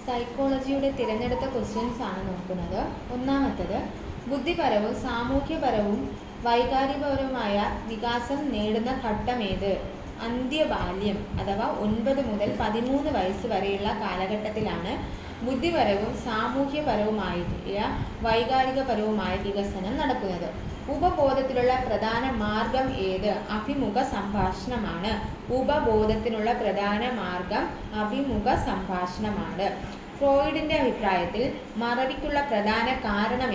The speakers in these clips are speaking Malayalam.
സൈക്കോളജിയുടെ തിരഞ്ഞെടുത്ത ക്വസ്റ്റ്യൻസ് ആണ് നോക്കുന്നത്. ഒന്നാമത്തത്, ബുദ്ധിപരവും സാമൂഹ്യപരവും വൈകാരികപരവുമായ വികാസം നേടുന്ന ഘട്ടമേത്? അന്ത്യബാല്യം അഥവാ 9 മുതൽ 13 വയസ്സ് വരെയുള്ള കാലഘട്ടത്തിലാണ് ബുദ്ധിപരവും സാമൂഹ്യപരവുമായ വൈകാരികപരവുമായ വികസനം നടക്കുന്നത്. ഉപബോധത്തിലുള്ള പ്രധാന മാർഗം ഏത്? അഭിമുഖ സംഭാഷണമാണ്. ഉപബോധത്തിനുള്ള പ്രധാന മാർഗം അഭിമുഖ സംഭാഷണമാണ്. ഫ്രോയിഡിന്റെ അഭിപ്രായത്തിൽ മറവിക്കുള്ള പ്രധാന കാരണം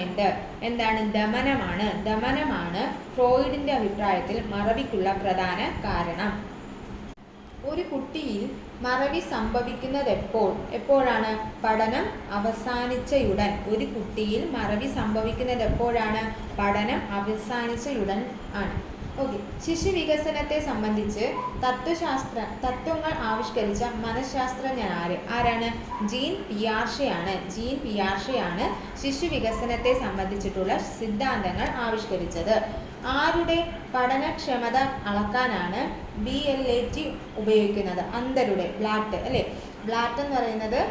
എന്താണ്? ദമനമാണ് ഫ്രോയിഡിന്റെ അഭിപ്രായത്തിൽ മറവിക്കുള്ള പ്രധാന കാരണം. ഒരു കുട്ടിയിൽ മറവി സംഭവിക്കുന്നത് എപ്പോഴാണ്? പഠനം അവസാനിച്ചയുടൻ. ഒരു കുട്ടിയിൽ മറവി സംഭവിക്കുന്നത് എപ്പോഴാണ്? പഠനം അവസാനിച്ചയുടൻ ആണ്. ഓക്കെ. ശിശു വികസനത്തെ സംബന്ധിച്ച് തത്വങ്ങൾ ആവിഷ്കരിച്ച മനഃശാസ്ത്രജ്ഞൻ ആരാണ്? ജീൻ പിയാഷെയാണ് ശിശു വികസനത്തെ സംബന്ധിച്ചിട്ടുള്ള സിദ്ധാന്തങ്ങൾ ആവിഷ്കരിച്ചത്. ആരുടെ പഠനക്ഷമത അളക്കാനാണ് BLAT ഉപയോഗിക്കുന്നത്? അന്ധരുടെ. ബ്ലാറ്റ് എന്ന് പറയുന്നത്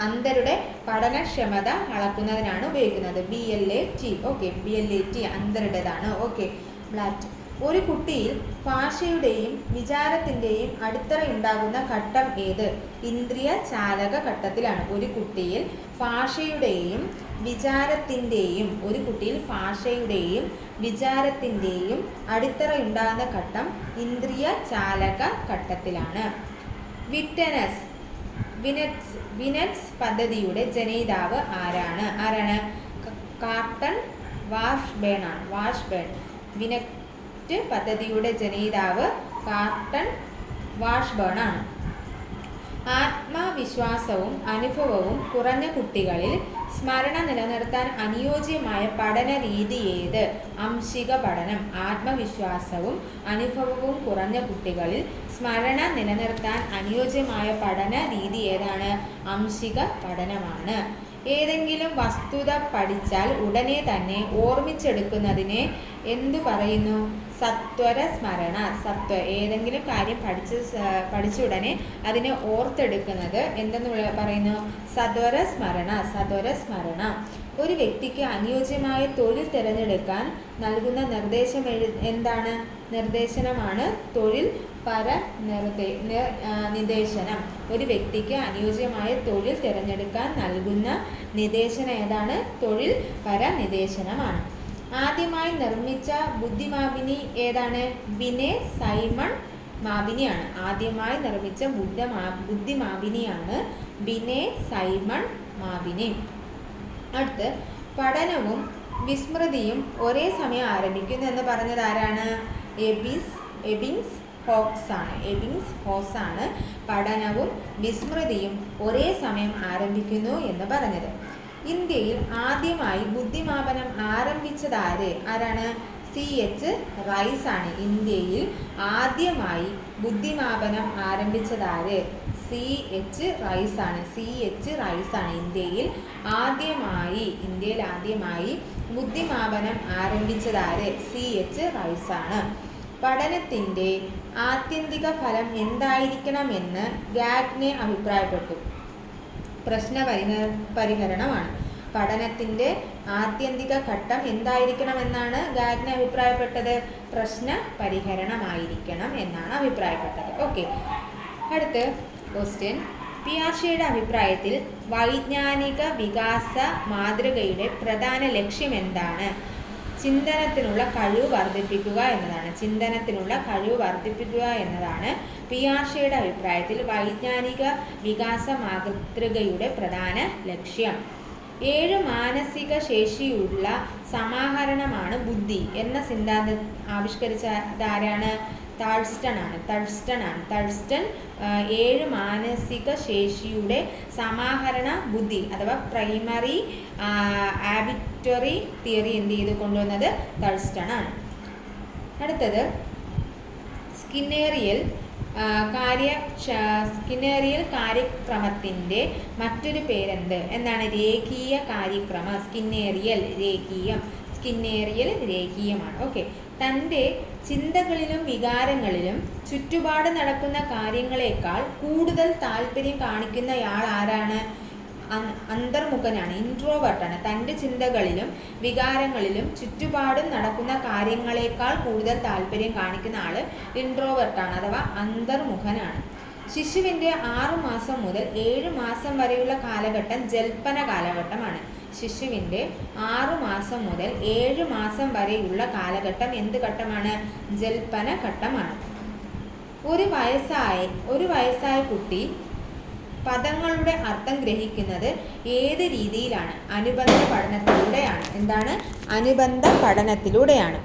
അന്ധരുടെ പഠനക്ഷമത അളക്കുന്നതിനാണ് ഉപയോഗിക്കുന്നത്. BLAT. ഓക്കെ, BLAT അന്ധരുടേതാണ്. Okay, BLAT. ഒരു കുട്ടിയിൽ ഭാഷയുടെയും വിചാരത്തിൻ്റെയും അടിത്തറയുണ്ടാകുന്ന ഘട്ടം ഏത്? ഇന്ദ്രിയ ചാലക ഘട്ടത്തിലാണ്. ഒരു കുട്ടിയിൽ ഭാഷയുടെയും വിചാരത്തിൻ്റെയും അടിത്തറയുണ്ടാകുന്ന ഘട്ടം ഇന്ദ്രിയ ചാലക ഘട്ടത്തിലാണ്. വിനറ്റ്സ് പദ്ധതിയുടെ ജനയിതാവ് ആരാണ്? Carton Washburn. വിനറ്റ് പദ്ധതിയുടെ ജനയിതാവ് കാർട്ടൺ വാഷ്ബേൺ ആണ്. ആത്മവിശ്വാസവും അനുഭവവും കുറഞ്ഞ കുട്ടികളിൽ സ്മരണ നിലനിർത്താൻ അനുയോജ്യമായ പഠന രീതി ഏത്? അംശിക പഠനം. ആത്മവിശ്വാസവും അനുഭവവും കുറഞ്ഞ കുട്ടികളിൽ സ്മരണ നിലനിർത്താൻ അനുയോജ്യമായ പഠന രീതി ഏതാണ്? അംശിക പഠനമാണ്. ഏതെങ്കിലും വസ്തുത പഠിച്ചാൽ ഉടനെ തന്നെ ഓർമ്മിച്ചെടുക്കുന്നതിനെ എന്തു പറയുന്നു? സത്വര സ്മരണ. ഏതെങ്കിലും കാര്യം പഠിച്ച ഉടനെ അതിനെ ഓർത്തെടുക്കുന്നത് എന്തെന്ന് പറയുന്നു? സത്വര സ്മരണ. ഒരു വ്യക്തിക്ക് അനുയോജ്യമായ തൊഴിൽ തിരഞ്ഞെടുക്കാൻ നൽകുന്ന നിർദ്ദേശനമാണ് തൊഴിൽ നിദേശനം. ഒരു വ്യക്തിക്ക് അനുയോജ്യമായ തൊഴിൽ തിരഞ്ഞെടുക്കാൻ നൽകുന്ന നിർദ്ദേശനം ഏതാണ്? തൊഴിൽ നിദേശനമാണ്. ആദ്യമായി നിർമ്മിച്ച ബുദ്ധിമാപിനി ഏതാണ്? ബിനെ സൈമൺ മാപിനിയാണ്. ആദ്യമായി നിർമ്മിച്ച ബുദ്ധിമാപിനിയാണ് ബിനെ സൈമൺ മാപിനി. അടുത്ത്, പഠനവും വിസ്മൃതിയും ഒരേ സമയം ആരംഭിക്കുന്നു എന്ന് പറഞ്ഞത് ആരാണ്? എബിങ്സ് ഹോക്സ് ആണ് പഠനവും വിസ്മൃതിയും ഒരേ സമയം ആരംഭിക്കുന്നു എന്ന് പറഞ്ഞത്. ഇന്ത്യയിൽ ആദ്യമായി ബുദ്ധിമാപനം ആരംഭിച്ചത് ആരാണ്? CH റൈസ് ആണ്. ഇന്ത്യയിൽ ആദ്യമായി ബുദ്ധിമാപനം ആരംഭിച്ചത് CH റൈസ് ആണ്. ഇന്ത്യയിൽ ആദ്യമായി ബുദ്ധിമാപനം ആരംഭിച്ചത് CH റൈസ് ആണ്. പഠനത്തിൻ്റെ ആത്യന്തിക ഫലം എന്തായിരിക്കണമെന്ന് ഗാഗ്നെ അഭിപ്രായപ്പെട്ടു. പ്രശ്ന പരിഹരണമാണ്. പഠനത്തിൻ്റെ ആത്യന്തിക ഘട്ടം എന്തായിരിക്കണമെന്നാണ് ഗാഗ്നെ അഭിപ്രായപ്പെട്ടത്? പ്രശ്ന പരിഹരണമായിരിക്കണം എന്നാണ് അഭിപ്രായപ്പെട്ടത്. ഓക്കെ, അടുത്ത ക്വസ്റ്റ്യൻ. പിയാഷെയുടെ അഭിപ്രായത്തിൽ വൈജ്ഞാനിക വികാസ മാതൃകയുടെ പ്രധാന ലക്ഷ്യം എന്താണ്? ചിന്തനത്തിനുള്ള കഴിവ് വർദ്ധിപ്പിക്കുക എന്നതാണ് പിയാഷെയുടെ അഭിപ്രായത്തിൽ വൈജ്ഞാനിക വികാസ മാതൃകയുടെ പ്രധാന ലക്ഷ്യം. 7 മാനസിക ശേഷിയുള്ള സമാഹരണമാണ് ബുദ്ധി എന്ന സിദ്ധാന്തം ആവിഷ്കരിച്ചത് ആരാണ്? തഴ്സ്റ്റൺ. 7 മാനസിക ശേഷിയുടെ സമാഹരണ ബുദ്ധി അഥവാ പ്രൈമറി ആബിറ്ററി തിയറി കൊണ്ടുവന്നത് തഴ്സ്റ്റൺ ആണ്. അടുത്തത്, സ്കിന്നേറിയൽ കാര്യക്രമത്തിൻ്റെ മറ്റൊരു പേരെന്ത്? എന്താണ്? രേഖീയ കാര്യക്രമം. സ്കിന്നേറിയൽ രേഖീയം. സ്കിന്നേറിയൽ രേഖീയമാണ്. ഓക്കെ. തൻ്റെ ചിന്തകളിലും വികാരങ്ങളിലും ചുറ്റുപാട് നടക്കുന്ന കാര്യങ്ങളെക്കാൾ കൂടുതൽ താല്പര്യം കാണിക്കുന്നയാൾ ആരാണ്? അന്തർമുഖനാണ്, ഇൻട്രോവേർട്ടാണ്. തൻ്റെ ചിന്തകളിലും വികാരങ്ങളിലും ചുറ്റുപാടും നടക്കുന്ന കാര്യങ്ങളെക്കാൾ കൂടുതൽ താല്പര്യം കാണിക്കുന്ന ആൾ ഇൻട്രോവേർട്ടാണ് അഥവാ അന്തർമുഖനാണ്. ശിശുവിൻ്റെ 6 മാസം മുതൽ 7 മാസം വരെയുള്ള കാലഘട്ടം ജൽപ്പന കാലഘട്ടമാണ്. ശിശുവിൻ്റെ 6 മാസം മുതൽ 7 മാസം വരെയുള്ള കാലഘട്ടം എന്ത് ഘട്ടമാണ്? ജൽപ്പന ഘട്ടമാണ്. ഒരു വയസ്സായ കുട്ടി പദങ്ങളുടെ അർത്ഥം ഗ്രഹിക്കുന്നത് ഏത് രീതിയിലാണ്? അനുബന്ധ പഠനത്തിലൂടെയാണ്. എന്താണ്? അനുബന്ധ പഠനത്തിലൂടെയാണ്.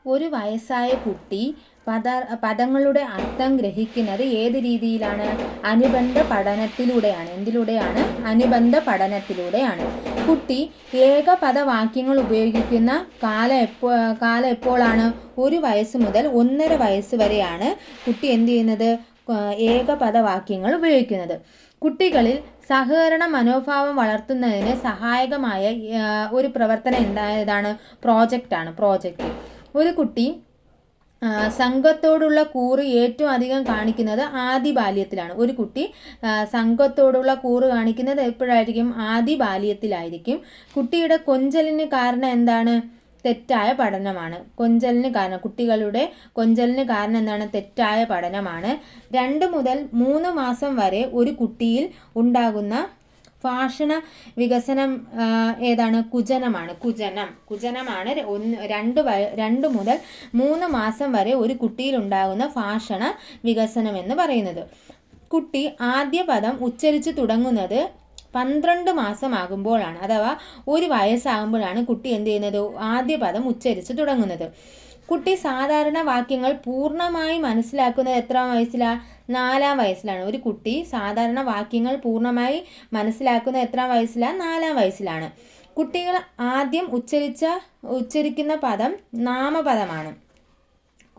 ഒരു വയസ്സായ കുട്ടി പദങ്ങളുടെ അർത്ഥം ഗ്രഹിക്കുന്നത് ഏത് രീതിയിലാണ്? അനുബന്ധ പഠനത്തിലൂടെയാണ്. എന്തിലൂടെയാണ്? അനുബന്ധ പഠനത്തിലൂടെയാണ്. കുട്ടി ഏകപദവാക്യങ്ങൾ ഉപയോഗിക്കുന്ന കാലം എപ്പോഴാണ്? 1 വയസ്സ് മുതൽ 1.5 വയസ്സ് വരെയാണ് കുട്ടി എന്ത് ചെയ്യുന്നത്? ഏകപദവാക്യങ്ങൾ ഉപയോഗിക്കുന്നത്. കുട്ടികളിൽ സഹകരണ മനോഭാവം വളർത്തുന്നതിന് സഹായകമായ ഒരു പ്രവർത്തനം ഏതാണ്? പ്രോജക്റ്റ്. ഒരു കുട്ടി സംഘത്തോടുള്ള കൂറ് ഏറ്റവും അധികം കാണിക്കുന്നത് ആദ്യ ബാല്യത്തിലാണ്. ഒരു കുട്ടി സംഘത്തോടുള്ള കൂറ് കാണിക്കുന്നത് എപ്പോഴായിരിക്കും? ആദ്യ ബാല്യത്തിലായിരിക്കും. കുട്ടിയുടെ കൊഞ്ചലിന് കാരണം എന്താണ്? തെറ്റായ പഠനമാണ്. കുട്ടികളുടെ കൊഞ്ചലിന് കാരണം എന്താണ്? തെറ്റായ പഠനമാണ്. 2 മുതൽ 3 മാസം വരെ ഒരു കുട്ടിയിൽ ഉണ്ടാകുന്ന ഭാഷണ വികസനം ഏതാണ്? കുജനമാണ്. കുജനമാണ് 2 മുതൽ 3 മാസം വരെ ഒരു കുട്ടിയിൽ ഉണ്ടാകുന്ന ഭാഷണ വികസനം എന്ന് പറയുന്നത്. കുട്ടി ആദ്യ പദം ഉച്ചരിച്ച് തുടങ്ങുന്നത് 12 മാസമാകുമ്പോഴാണ്, അഥവാ 1 വയസ്സാകുമ്പോഴാണ് കുട്ടി എന്ത് ചെയ്യുന്നത്? ആദ്യ പദം ഉച്ചരിച്ച് തുടങ്ങുന്നത്. കുട്ടി സാധാരണ വാക്യങ്ങൾ പൂർണ്ണമായി മനസ്സിലാക്കുന്നത് എത്ര വയസ്സിലാണ്? 4-ാം വയസ്സിലാണ്. ഒരു കുട്ടി സാധാരണ വാക്യങ്ങൾ പൂർണ്ണമായി മനസ്സിലാക്കുന്നത് എത്ര വയസ്സിലാണ്? 4-ാം വയസ്സിലാണ്. കുട്ടികൾ ആദ്യം ഉച്ചരിക്കുന്ന പദം നാമപദമാണ്.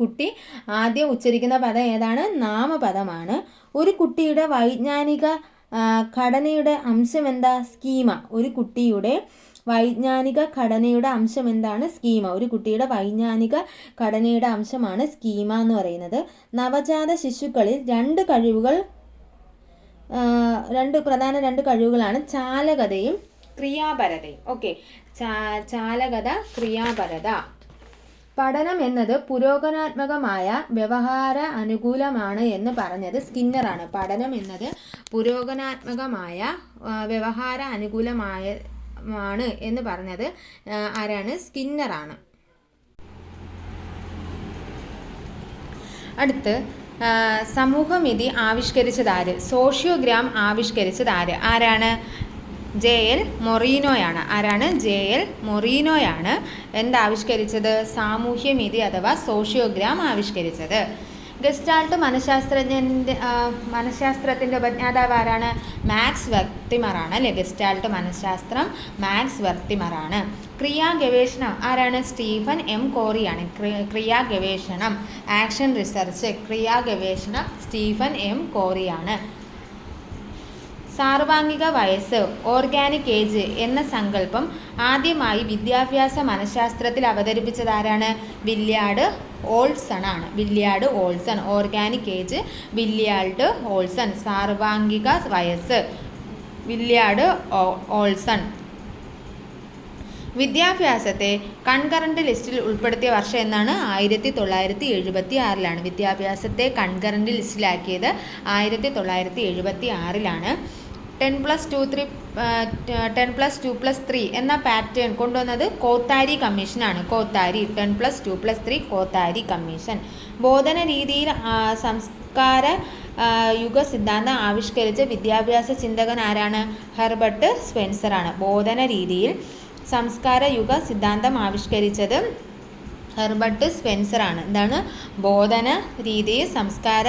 കുട്ടി ആദ്യം ഉച്ചരിക്കുന്ന പദം ഏതാണ്? നാമപദമാണ്. ഒരു കുട്ടിയുടെ വൈജ്ഞാനിക ഘടനയുടെ അംശം എന്താ? സ്കീമ. ഒരു കുട്ടിയുടെ വൈജ്ഞാനിക ഘടനയുടെ അംശം എന്താണ്? സ്കീമ. ഒരു കുട്ടിയുടെ വൈജ്ഞാനിക ഘടനയുടെ അംശമാണ് സ്കീമ എന്ന് പറയുന്നത്. നവജാത ശിശുക്കളിൽ 2 പ്രധാന കഴിവുകളാണ് ചാലകതയും ക്രിയാപരതയും. ഓക്കെ. ചാലകത, ക്രിയാപരത. പഠനം എന്നത് പുരോഗമനാത്മകമായ വ്യവഹാര അനുകൂലമാണ് എന്ന് പറഞ്ഞത് സ്കിന്നറാണ്. പഠനം എന്നത് പുരോഗമനാത്മകമായ വ്യവഹാര അനുകൂലമാണ് എന്ന് പറഞ്ഞത് ആരാണ്? സ്കിന്നറാണ്. അടുത്ത് സമൂഹമിതി ആവിഷ്കരിച്ചതാര്? സോഷ്യോഗ്രാം ആവിഷ്കരിച്ചതാര്? ആരാണ്? JL മൊറീനോയാണ്. ആരാണ്? JL മൊറീനോയാണ് എന്താവിഷ്കരിച്ചത്? സാമൂഹ്യമിതി അഥവാ സോഷ്യോഗ്രാം ആവിഷ്കരിച്ചത്. ഗസ്റ്റാൾട്ട് മനഃശാസ്ത്രത്തിൻ്റെ ഉപജ്ഞാതാവ് ആരാണ്? മാക്സ് വെർത്തിമറാണ് അല്ലേ? ഗസ്റ്റാൾട്ട് മനഃശാസ്ത്രം മാക്സ് വെർത്തിമറാണ്. ക്രിയാഗവേഷണം ആരാണ്? Stephen M. കോറിയാണ്. ക്രിയാഗവേഷണം, ആക്ഷൻ റിസർച്ച്, ക്രിയാഗവേഷണം സ്റ്റീഫൻ M. കോറിയാണ്. സാർവാംഗിക വയസ്സ്, ഓർഗാനിക് ഏജ് എന്ന സങ്കല്പം ആദ്യമായി വിദ്യാഭ്യാസ മനഃശാസ്ത്രത്തിൽ അവതരിപ്പിച്ചതാരാണ്? വില്യാർഡ് ഓൾസൺ ആണ്. Willard Olson. Organic age Willard Olson. സാർവാംഗിക വയസ്സ് വില്യാർഡ് ഓൾസൺ. വിദ്യാഭ്യാസത്തെ കൺകറന്റ് ലിസ്റ്റിൽ ഉൾപ്പെടുത്തിയ വർഷം എന്നാണ്? 1976. വിദ്യാഭ്യാസത്തെ കൺകറന്റ് ലിസ്റ്റിലാക്കിയത് 1976. 10+2+3 എന്ന പാറ്റേൺ കൊണ്ടുവന്നത് കോത്താരി കമ്മീഷനാണ്. 10+2+3 കോത്താരി കമ്മീഷൻ. ബോധന രീതിയിൽ സംസ്കാര യുഗ സിദ്ധാന്തം ആവിഷ്കരിച്ച വിദ്യാഭ്യാസ ചിന്തകൻ ആരാണ്? ഹെർബർട്ട് സ്പെൻസറാണ്. ബോധന രീതിയിൽ സംസ്കാര യുഗ സിദ്ധാന്തം ആവിഷ്കരിച്ചത് ഹെർബർട്ട് സ്പെൻസറാണ്. എന്താണ്? ബോധന രീതിയിൽ സംസ്കാര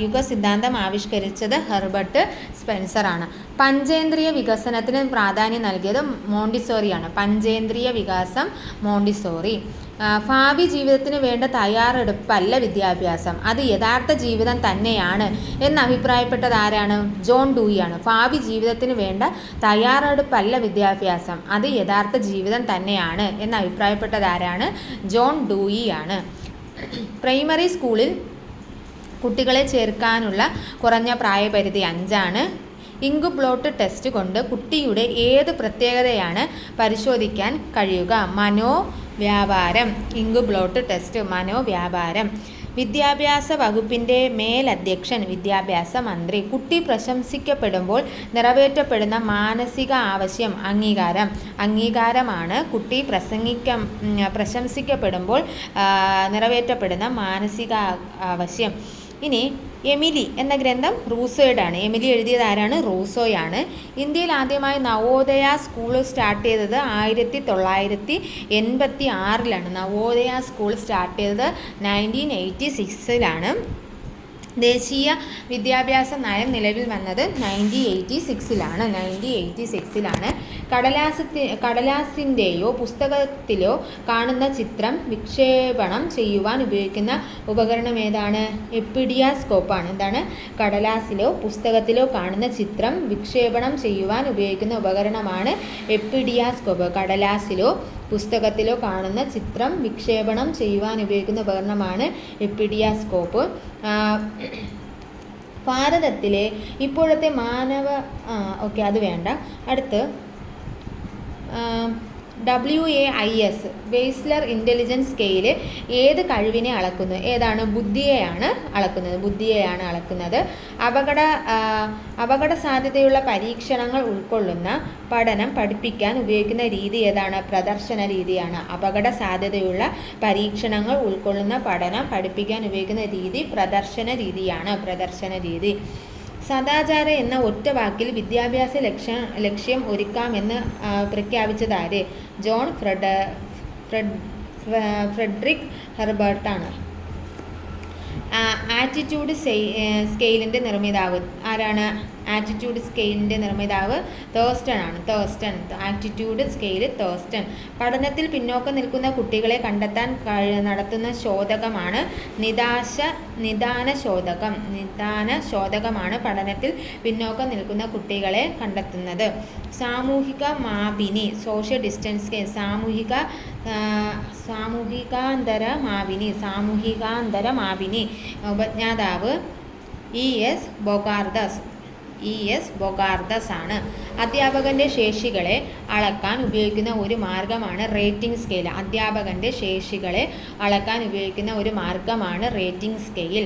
യുഗ സിദ്ധാന്തം ആവിഷ്കരിച്ചത് ഹെർബർട്ട് സ്പെൻസറാണ്. പഞ്ചേന്ദ്രിയ വികസനത്തിന് പ്രാധാന്യം നൽകിയത് മോണ്ടിസോറിയാണ്. പഞ്ചേന്ദ്രിയ വികാസം മോണ്ടിസോറി. ഭാവി ജീവിതത്തിന് വേണ്ട തയ്യാറെടുപ്പല്ല വിദ്യാഭ്യാസം, അത് യഥാർത്ഥ ജീവിതം തന്നെയാണ് എന്ന് അഭിപ്രായപ്പെട്ടത് ആരാണ്? ജോൺ ഡൂയിയാണ്. ഭാവി ജീവിതത്തിന് വേണ്ട തയ്യാറെടുപ്പല്ല വിദ്യാഭ്യാസം, അത് യഥാർത്ഥ ജീവിതം തന്നെയാണ് എന്ന് അഭിപ്രായപ്പെട്ടത് ആരാണ്? ജോൺ ഡൂയിയാണ്. പ്രൈമറി സ്കൂളിൽ കുട്ടികളെ ചേർക്കാനുള്ള കുറഞ്ഞ പ്രായപരിധി 5 ഇങ്ക് ബ്ലോട്ട് ടെസ്റ്റ് കൊണ്ട് കുട്ടിയുടെ ഏത് പ്രത്യേകതയാണ് പരിശോധിക്കാൻ കഴിയുക? മനോവ്യാപാരം. ഇങ്ക് ബ്ലോട്ട് ടെസ്റ്റ് മനോവ്യാപാരം. വിദ്യാഭ്യാസ വകുപ്പിൻ്റെ മേലധ്യക്ഷൻ വിദ്യാഭ്യാസ മന്ത്രി. കുട്ടി പ്രശംസിക്കപ്പെടുമ്പോൾ നിറവേറ്റപ്പെടുന്ന മാനസിക ആവശ്യം അംഗീകാരം. അംഗീകാരമാണ് കുട്ടി പ്രശംസിക്കപ്പെടുമ്പോൾ നിറവേറ്റപ്പെടുന്ന മാനസിക ആവശ്യം. ഇനി എമിലി എന്ന ഗ്രന്ഥം റൂസോയുടെയാണ്. എമിലി എഴുതിയത് ആരാണ്? റൂസോയാണ്. ഇന്ത്യയിൽ ആദ്യമായി നവോദയ സ്കൂൾ സ്റ്റാർട്ട് ചെയ്തത് 1986 നവോദയ സ്കൂൾ സ്റ്റാർട്ട് ചെയ്തത് 1986 ദേശീയ വിദ്യാഭ്യാസ നയം നിലവിൽ വന്നത് 1986 കടലാസിൻ്റെയോ പുസ്തകത്തിലോ കാണുന്ന ചിത്രം വിക്ഷേപണം ചെയ്യുവാൻ ഉപയോഗിക്കുന്ന ഉപകരണം ഏതാണ്? എപ്പിഡിയാസ്കോപ്പാണ്. എന്താണ്? കടലാസിലോ പുസ്തകത്തിലോ കാണുന്ന ചിത്രം വിക്ഷേപണം ചെയ്യുവാൻ ഉപയോഗിക്കുന്ന ഉപകരണമാണ് എപ്പിഡിയാസ്കോപ്പ്. കടലാസിലോ പുസ്തകത്തിലോ കാണുന്ന ചിത്രം വിക്ഷേപണം ചെയ്യുവാൻ ഉപയോഗിക്കുന്ന ഉപകരണമാണ് എപ്പിഡിയാസ്കോപ്പ്. ഭാരതത്തിലെ ഇപ്പോഴത്തെ ഓക്കെ അത് വേണ്ട. അടുത്ത് WAIS വെയ്സ്ലർ ഇൻ്റലിജൻസ് സ്കെയിൽ ഏത് കഴിവിനെ അളക്കുന്നു? ഏതാണ്? ബുദ്ധിയെയാണ് അളക്കുന്നത്. അപകട സാധ്യതയുള്ള പരീക്ഷണങ്ങൾ ഉൾക്കൊള്ളുന്ന പഠനം പഠിപ്പിക്കാൻ ഉപയോഗിക്കുന്ന രീതി ഏതാണ്? പ്രദർശന രീതിയാണ്. അപകട സാധ്യതയുള്ള പരീക്ഷണങ്ങൾ ഉൾക്കൊള്ളുന്ന പഠനം പഠിപ്പിക്കാൻ ഉപയോഗിക്കുന്ന രീതി പ്രദർശന രീതി. സദാചാര എന്ന ഒറ്റ വാക്കിൽ വിദ്യാഭ്യാസ ലക്ഷ്യം ഒരുക്കാമെന്ന് പ്രഖ്യാപിച്ചതാര്? ജോൺ ഫ്രെഡറിക് ഹെർബർട്ടാണ്. ആറ്റിറ്റ്യൂഡ് സ്കെയിലിൻ്റെ നിർമ്മിതാവ് ആരാണ്? ആറ്റിറ്റ്യൂഡ് സ്കെയിലിൻ്റെ നിർമ്മിതാവ് തേഴ്സ്റ്റൺ ആണ്. Attitude scale Thurstone. പഠനത്തിൽ പിന്നോക്കം നിൽക്കുന്ന കുട്ടികളെ കണ്ടെത്താൻ നടത്തുന്ന ശോധകമാണ് നിദാന ശോധകമാണ് പഠനത്തിൽ പിന്നോക്കം നിൽക്കുന്ന കുട്ടികളെ കണ്ടെത്തുന്നത്. സാമൂഹിക മാപിനി സോഷ്യൽ ഡിസ്റ്റൻസ് സ്കെയിൽ. സാമൂഹികാന്തര മാപിനി ഉപജ്ഞാതാവ് ES ബൊഗാർദസ് ആണ്. അധ്യാപകൻ്റെ ശേഷികളെ അളക്കാൻ ഉപയോഗിക്കുന്ന ഒരു മാർഗമാണ് റേറ്റിംഗ് സ്കെയിൽ.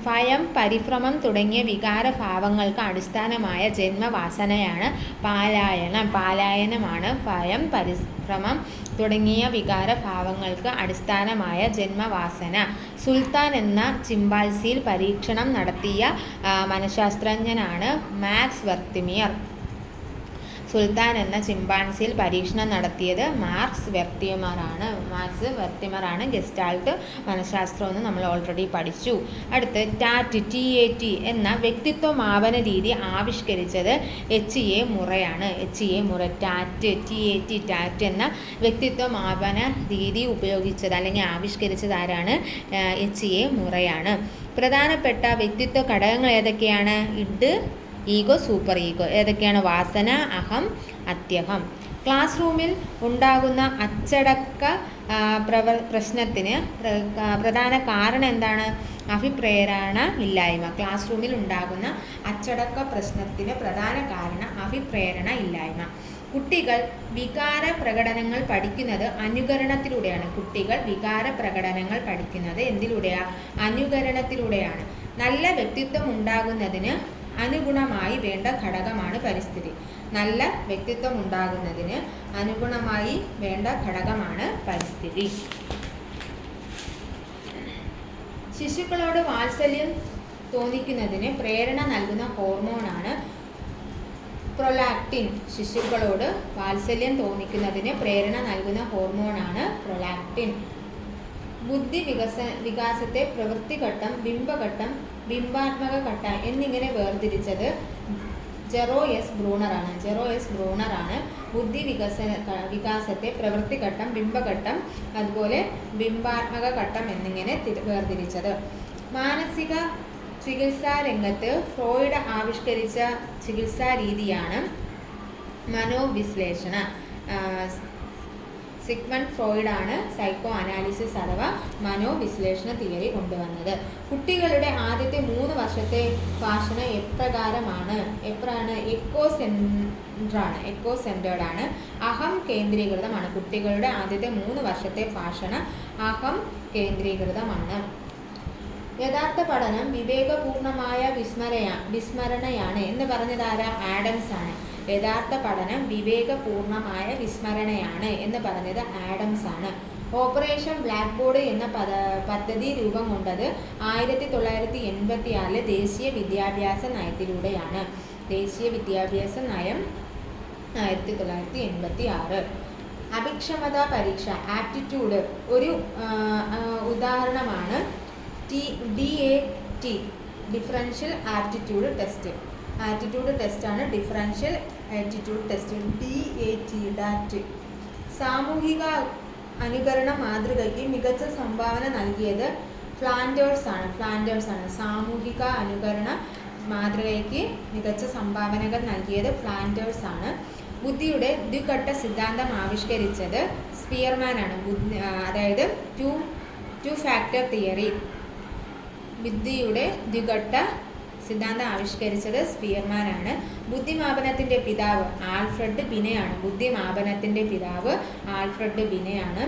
ഭയം, പരിഭ്രമം തുടങ്ങിയ വികാരഭാവങ്ങൾക്ക് അടിസ്ഥാനമായ ജന്മവാസനയാണ് പാലായനമാണ് ഭയം, പരിഭ്രമം തുടങ്ങിയ വികാരഭാവങ്ങൾക്ക് അടിസ്ഥാനമായ ജന്മവാസന. സുൽത്താൻ എന്ന ചിമ്പാൻസിയിൽ പരീക്ഷണം നടത്തിയ മനഃശാസ്ത്രജ്ഞനാണ് മാക്സ് വെർത്തിമിയർ. പരീക്ഷണം നടത്തിയത് മാക്സ് വെർത്തിമറാണ്. ഗെസ്റ്റാൾട്ട് മനഃശാസ്ത്രം എന്ന് നമ്മൾ ഓൾറെഡി പഠിച്ചു. അടുത്ത് TAT എന്ന വ്യക്തിത്വ മാപന രീതി ആവിഷ്കരിച്ചത് HA മുറയാണ്. TAT എന്ന വ്യക്തിത്വ മാപന രീതി ഉപയോഗിച്ചത് അല്ലെങ്കിൽ ആവിഷ്കരിച്ചത് ആരാണ്? HA മുറയാണ്. പ്രധാനപ്പെട്ട വ്യക്തിത്വ ഘടകങ്ങൾ ഏതൊക്കെയാണ്? Id, ego, super ego. ഏതൊക്കെയാണ്? വാസന, അഹം, അത്യഹം. ക്ലാസ് റൂമിൽ ഉണ്ടാകുന്ന അച്ചടക്ക പ്രശ്നത്തിന് പ്രധാന കാരണം എന്താണ്? അഭിപ്രേരണ ഇല്ലായ്മ. ക്ലാസ് റൂമിൽ ഉണ്ടാകുന്ന അച്ചടക്ക പ്രശ്നത്തിന് പ്രധാന കാരണം അഭിപ്രേരണ ഇല്ലായ്മ. കുട്ടികൾ വികാര പ്രകടനങ്ങൾ പഠിക്കുന്നത് അനുകരണത്തിലൂടെയാണ്. അനുകരണത്തിലൂടെയാണ്. നല്ല വ്യക്തിത്വം ഉണ്ടാകുന്നതിന് അനുഗുണമായി വേണ്ട ഘടകമാണ് പരിസ്ഥിതി. ശിശുക്കളോട് വാത്സല്യം തോന്നിക്കുന്നതിന് പ്രേരണ നൽകുന്ന ഹോർമോണാണ് പ്രൊലാക്റ്റിൻ. ബുദ്ധി വികാസത്തെ പ്രവൃത്തിഘട്ടം, ബിംബഘട്ടം, ബിംബാത്മക ഘട്ടം എന്നിങ്ങനെ വേർതിരിച്ചത് ജെറോ എസ് ബ്രൂണറാണ് ബുദ്ധി വികാസത്തെ പ്രവൃത്തിഘട്ടം, ബിംബഘട്ടം, അതുപോലെ ബിംബാത്മക ഘട്ടം എന്നിങ്ങനെ വേർതിരിച്ചത്. മാനസിക ചികിത്സാ രംഗത്ത് ഫ്രോയിഡ് ആവിഷ്കരിച്ച ചികിത്സാ രീതിയാണ് മനോവിശ്ലേഷണ. സിഗ്മണ്ട് ഫ്രോയിഡ് ആണ് സൈക്കോ അനാലിസിസ് അഥവാ മനോവിശ്ലേഷണ തിയറി കൊണ്ടുവന്നത്. കുട്ടികളുടെ ആദ്യത്തെ 3 വർഷത്തെ ഭാഷണ എപ്രകാരമാണ്? എക്കോ സെൻറ്റേർഡ് ആണ്, അഹം കേന്ദ്രീകൃതമാണ്. കുട്ടികളുടെ ആദ്യത്തെ 3 വർഷത്തെ ഭാഷണ അഹം കേന്ദ്രീകൃതമാണ്. യഥാർത്ഥ പഠനം വിവേകപൂർണമായ വിസ്മരണയാണ് എന്ന് പറഞ്ഞതാരാ? ആഡംസ് ആണ്. യഥാർത്ഥ പഠനം വിവേകപൂർണമായ വിസ്മരണയാണ് എന്ന് പറഞ്ഞത് ആഡംസ് ആണ്. ഓപ്പറേഷൻ ബ്ലാക്ക് ബോർഡ് എന്ന പദ്ധതി രൂപം കൊണ്ടത് 1986 ദേശീയ വിദ്യാഭ്യാസ നയത്തിലൂടെയാണ്. ദേശീയ വിദ്യാഭ്യാസ നയം 1986. അഭിക്ഷമതാ പരീക്ഷ, ആപ്റ്റിറ്റ്യൂഡ് ഒരു ഉദാഹരണമാണ് DAT, differential aptitude test. Aptitude ടെസ്റ്റാണ് ഡിഫറൻഷ്യൽ ആപ്റ്റിറ്റ്യൂഡ് ടെസ്റ്റ്, DAT. സാമൂഹിക അനുകരണ മാതൃകയ്ക്ക് മികച്ച സംഭാവന നൽകിയത് ഫ്ലാൻഡേഴ്സ് ആണ്. സാമൂഹിക അനുകരണ മാതൃകയ്ക്ക് മികച്ച സംഭാവനകൾ നൽകിയത് ഫ്ലാൻഡേഴ്സ് ആണ്. ബുദ്ധിയുടെ ദ്വിഘട്ട സിദ്ധാന്തം ആവിഷ്കരിച്ചത് സ്പിയർമാൻ ആണ്. അതായത് ടു ഫാക്ടർ തിയറി. ബുദ്ധിയുടെ ദ്വിഘട്ട സിദ്ധാന്തം ആവിഷ്കരിച്ചത് സ്പിയർമാൻ ആണ്. ബുദ്ധിമാപനത്തിൻ്റെ പിതാവ് ആൽഫ്രഡ് ബിനെയാണ്.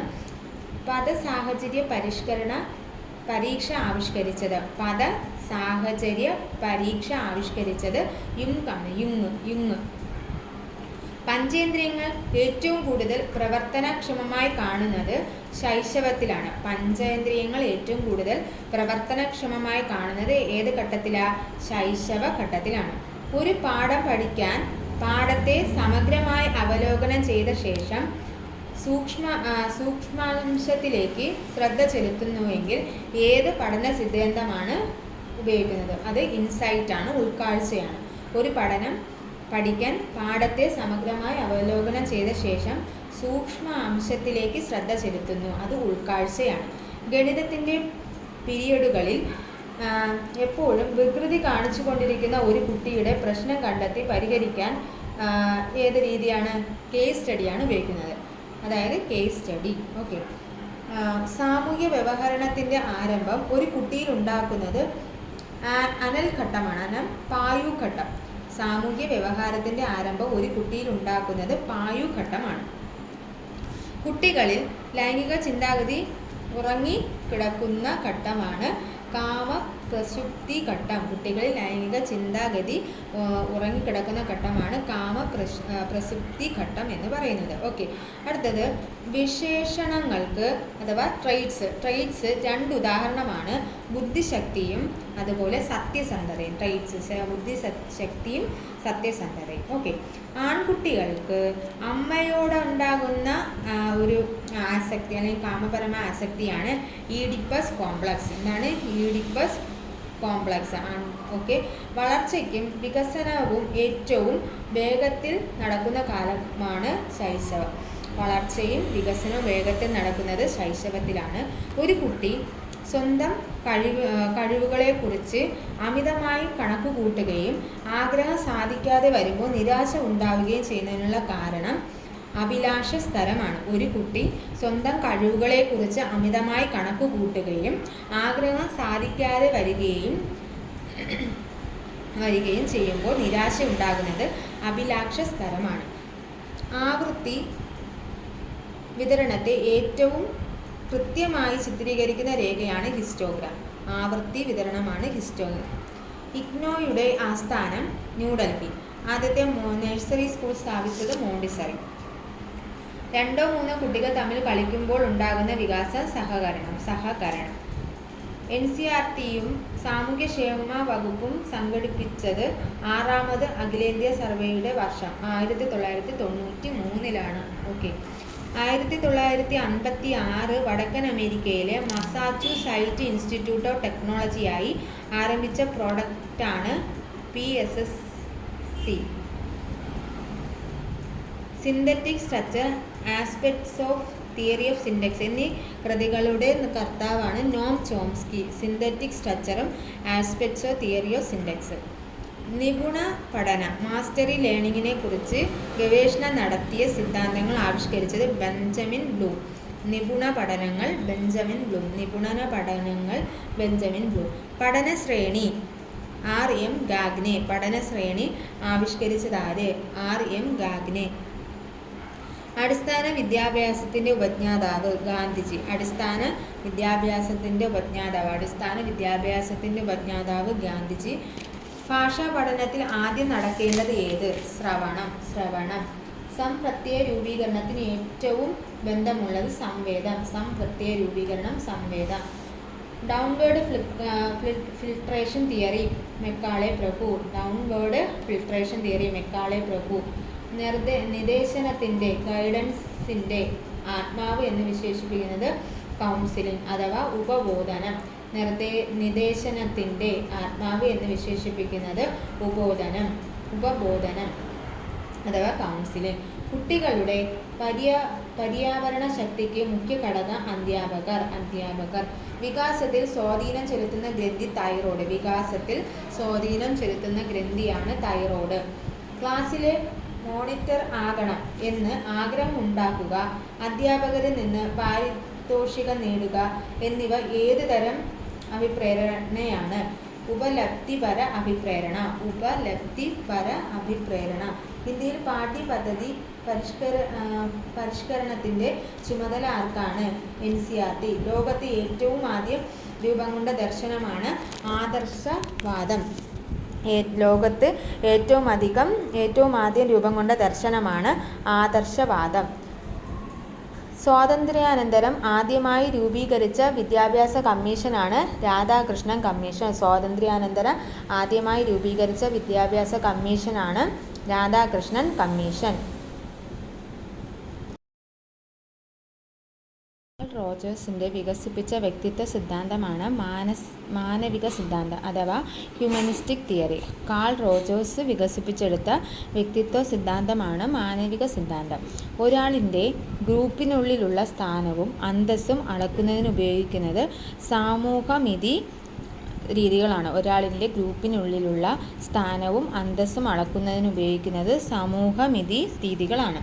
പദസാഹചര്യ പരിഷ്കരണ പരീക്ഷ ആവിഷ്കരിച്ചത് യുങ്. പഞ്ചേന്ദ്രിയങ്ങൾ ഏറ്റവും കൂടുതൽ പ്രവർത്തനക്ഷമമായി കാണുന്നത് ശൈശവത്തിലാണ്. ഏത് ഘട്ടത്തിലാണ്? ശൈശവ ഘട്ടത്തിലാണ്. ഒരു പാഠം പഠിക്കാൻ പാഠത്തെ സമഗ്രമായി അവലോകനം ചെയ്ത ശേഷം സൂക്ഷ്മാംശത്തിലേക്ക് ശ്രദ്ധ ചെലുത്തുന്നുവെങ്കിൽ ഏത് പഠന സിദ്ധാന്തമാണ് ഉപയോഗിക്കുന്നത്? അത് ഇൻസൈറ്റ് ആണ്, ഉൾക്കാഴ്ചയാണ്. ഒരു പഠനം പഠിക്കാൻ പാഠത്തെ സമഗ്രമായി അവലോകനം ചെയ്ത ശേഷം സൂക്ഷ്മ അംശത്തിലേക്ക് ശ്രദ്ധ ചെലുത്തുന്നു, അത് ഉൾക്കാഴ്ചയാണ്. ഗണിതത്തിൻ്റെ പീരിയഡുകളിൽ എപ്പോഴും വികൃതി കാണിച്ചു കൊണ്ടിരിക്കുന്ന ഒരു കുട്ടിയുടെ പ്രശ്നം കണ്ടെത്തി പരിഹരിക്കാൻ ഏത് രീതിയാണ്? കേസ് സ്റ്റഡിയാണ് ഉപയോഗിക്കുന്നത്. അതായത് കേസ് സ്റ്റഡി. ഓക്കെ. സാമൂഹ്യ വ്യവഹരണത്തിൻ്റെ ആരംഭം ഒരു കുട്ടിയിൽ ഉണ്ടാക്കുന്നത് അനൽഘട്ടമാണ്, പായുഘട്ടം. സാമൂഹ്യ വ്യവഹാരത്തിൻ്റെ ആരംഭം ഒരു കുട്ടിയിൽ ഉണ്ടാക്കുന്നത് പായുഘട്ടമാണ്. കുട്ടികളിൽ ലൈംഗിക ചിന്താഗതി ഉറങ്ങിക്കിടക്കുന്ന ഘട്ടമാണ് കാമപ്രസുപ്തി ഘട്ടം. കുട്ടികളിൽ ലൈംഗിക ചിന്താഗതി ഉറങ്ങിക്കിടക്കുന്ന ഘട്ടമാണ് കാമപ്രസുപ്തി ഘട്ടം എന്ന് പറയുന്നത്. ഓക്കെ. അടുത്തത് വിശേഷണങ്ങൾക്ക് അഥവാ ട്രെയ്റ്റ്സ് 2 ഉദാഹരണമാണ് ബുദ്ധിശക്തിയും അതുപോലെ സത്യസന്ധതയും. ബുദ്ധിശക്തിയും സത്യസന്ധതയും. ഓക്കെ. ആൺകുട്ടികൾക്ക് അമ്മയോടുണ്ടാകുന്ന ഒരു ആസക്തി അല്ലെങ്കിൽ കാമപരമായ ആസക്തിയാണ് ഈഡിപ്പസ് കോംപ്ലക്സ്. എന്താണ് ഈഡിപ്പസ് കോംപ്ലക്സ്? ഓക്കെ. വളർച്ചയ്ക്കും വികസനവും ഏറ്റവും വേഗത്തിൽ നടക്കുന്ന കാലമാണ് ശൈശവം. വളർച്ചയും വികസനവും വേഗത്തിൽ നടക്കുന്നത് ശൈശവത്തിലാണ്. ഒരു കുട്ടി സ്വന്തം കഴിവുകളെക്കുറിച്ച് അമിതമായി കണക്ക് കൂട്ടുകയും ആഗ്രഹം സാധിക്കാതെ വരുമ്പോൾ നിരാശ ഉണ്ടാവുകയും ചെയ്യുന്നതിനുള്ള കാരണം അഭിലാഷ സ്തരമാണ്. ഒരു കുട്ടി സ്വന്തം കഴിവുകളെക്കുറിച്ച് അമിതമായി കണക്ക് കൂട്ടുകയും ആഗ്രഹം സാധിക്കാതെ വരികയും ചെയ്യുമ്പോൾ നിരാശ ഉണ്ടാകുന്നത് അഭിലാഷ സ്തരമാണ്. ആവൃത്തി വിതരണത്തെ ഏറ്റവും കൃത്യമായി ചിത്രീകരിക്കുന്ന രേഖയാണ് ഹിസ്റ്റോഗ്രാം. ആവൃത്തി വിതരണമാണ് ഹിസ്റ്റോഗ്രാം. ഇഗ്നോയുടെ ആസ്ഥാനം ന്യൂഡൽഹി. ആദ്യത്തെ നഴ്സറി സ്കൂൾ സ്ഥാപിച്ചത് മോണ്ടിസറി. 2-3 കുട്ടികൾ തമ്മിൽ കളിക്കുമ്പോൾ ഉണ്ടാകുന്ന വികാസം സഹകരണം. NCERTയും സാമൂഹ്യക്ഷേമ വകുപ്പും സംഘടിപ്പിച്ചത് 6ാമത് അഖിലേന്ത്യാ സർവേയുടെ വർഷം 1993. ഓക്കെ. 1956 വടക്കൻ അമേരിക്കയിലെ മസാച്യുസെറ്റ്സ് ഇൻസ്റ്റിറ്റ്യൂട്ട് ഓഫ് ടെക്നോളജിയായി ആരംഭിച്ച പ്രോഡക്റ്റാണ് PSS C. Syntactic structure, aspects of theory of syntax എന്നീ കൃതികളുടെ കർത്താവാണ് നോം ചോംസ്കി. സിന്തറ്റിക് സ്ട്രക്ചറും aspects of theory of syntax. നിപുണ പഠന, മാസ്റ്ററി ലേണിങ്ങിനെ കുറിച്ച് ഗവേഷണം നടത്തിയ സിദ്ധാന്തങ്ങൾ ആവിഷ്കരിച്ചത് ബെഞ്ചമിൻ ബ്ലൂം. നിപുണ പഠനങ്ങൾ ബെഞ്ചമിൻ ബ്ലൂം. പഠന ശ്രേണി ആർ എം ഗാഗ്നെ. പഠന ശ്രേണി ആവിഷ്കരിച്ചതാര്? R M Gagne. അടിസ്ഥാന വിദ്യാഭ്യാസത്തിന്റെ ഉപജ്ഞാതാവ് ഗാന്ധിജി. അടിസ്ഥാന വിദ്യാഭ്യാസത്തിന്റെ ഉപജ്ഞാതാവ് ഗാന്ധിജി. ഭാഷാ പഠനത്തിൽ ആദ്യം നടക്കേണ്ടത് ഏത്? ശ്രവണം. സംപ്രത്യയ രൂപീകരണത്തിന് ഏറ്റവും ബന്ധമുള്ളത് സംവേദം. സംവേദം. ഡൗൺവേർഡ് ഫിൽട്രേഷൻ തിയറി മെക്കാളെ പ്രഭു. നിദേശനത്തിന്റെ ഗൈഡൻസിന്റെ ആത്മാവ് എന്ന് വിശേഷിപ്പിക്കുന്നത് കൗൺസിലിംഗ് അഥവാ ഉപബോധനം. നിദേശനത്തിന്റെ ആത്മാവ് എന്ന് വിശേഷിപ്പിക്കുന്നത് ഉപബോധനം അഥവാ കൗൺസിലിംഗ്. കുട്ടികളുടെ പര്യാവരണ ശക്തിക്ക് മുഖ്യ ഘടകം അധ്യാപകർ. വികാസത്തിൽ സ്വാധീനം ചെലുത്തുന്ന ഗ്രന്ഥിയാണ് തൈറോയ്ഡ്. ക്ലാസ്സിലെ മോണിറ്റർ ആകണം എന്ന് ആഗ്രഹം ഉണ്ടാക്കുക, അധ്യാപകരിൽ നിന്ന് പാരിതോഷികം നേടുക എന്നിവ ഏത് തരം അഭിപ്രേരണയാണ്? ഉപലബ്ധിപര അഭിപ്രേരണ. ഇന്ത്യയിൽ പാഠ്യപദ്ധതി പരിഷ്കരണത്തിന്റെ ചുമതല ആർക്കാണ്? NCERT. ലോകത്ത് ഏറ്റവും ആദ്യം രൂപം കൊണ്ട ദർശനമാണ് ആദർശവാദം. ലോകത്ത് ഏറ്റവും ആദ്യം രൂപം കൊണ്ട ദർശനമാണ് ആദർശവാദം. സ്വാതന്ത്ര്യാനന്തരം ആദ്യമായി രൂപീകരിച്ച വിദ്യാഭ്യാസ കമ്മീഷനാണ് രാധാകൃഷ്ണൻ കമ്മീഷൻ. രാധാകൃഷ്ണൻ കമ്മീഷൻ. റോജേഴ്സിന്റെ വികസിപ്പിച്ച വ്യക്തിത്വ സിദ്ധാന്തമാണ് മാനവിക സിദ്ധാന്തം അഥവാ ഹ്യൂമനിസ്റ്റിക് തിയറി. കാൾ റോജേഴ്സ് വികസിപ്പിച്ചെടുത്ത വ്യക്തിത്വ സിദ്ധാന്തമാണ് മാനവിക സിദ്ധാന്തം. ഒരാളിൻ്റെ ഗ്രൂപ്പിനുള്ളിലുള്ള സ്ഥാനവും അന്തസ്സും അളക്കുന്നതിനുപയോഗിക്കുന്നത് സാമൂഹ്യമിതി രീതികളാണ്. ഒരാളിൻ്റെ ഗ്രൂപ്പിനുള്ളിലുള്ള സ്ഥാനവും അന്തസ്സും അളക്കുന്നതിനുപയോഗിക്കുന്നത് സമൂഹമിതി രീതികളാണ്.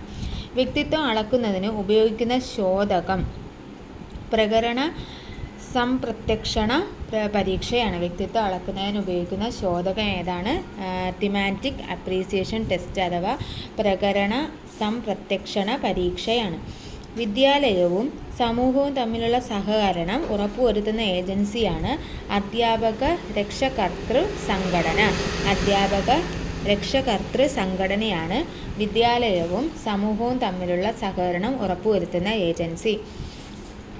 വ്യക്തിത്വം അളക്കുന്നതിന് ഉപയോഗിക്കുന്ന ശോധകം പ്രകരണ സംപ്രത്യക്ഷണ പരീക്ഷയാണ്. വ്യക്തിത്വം അളക്കുന്നതിന് ഉപയോഗിക്കുന്ന ശോധകം ഏതാണ്? തിമാറ്റിക് അപ്രീസിയേഷൻ ടെസ്റ്റ് അഥവാ പ്രകരണ സംപ്രത്യക്ഷണ പരീക്ഷയാണ്. വിദ്യാലയവും സമൂഹവും തമ്മിലുള്ള സഹകരണം ഉറപ്പുവരുത്തുന്ന ഏജൻസിയാണ് അധ്യാപക രക്ഷകർതൃ സംഘടനയാണ് വിദ്യാലയവും സമൂഹവും തമ്മിലുള്ള സഹകരണം ഉറപ്പുവരുത്തുന്ന ഏജൻസി.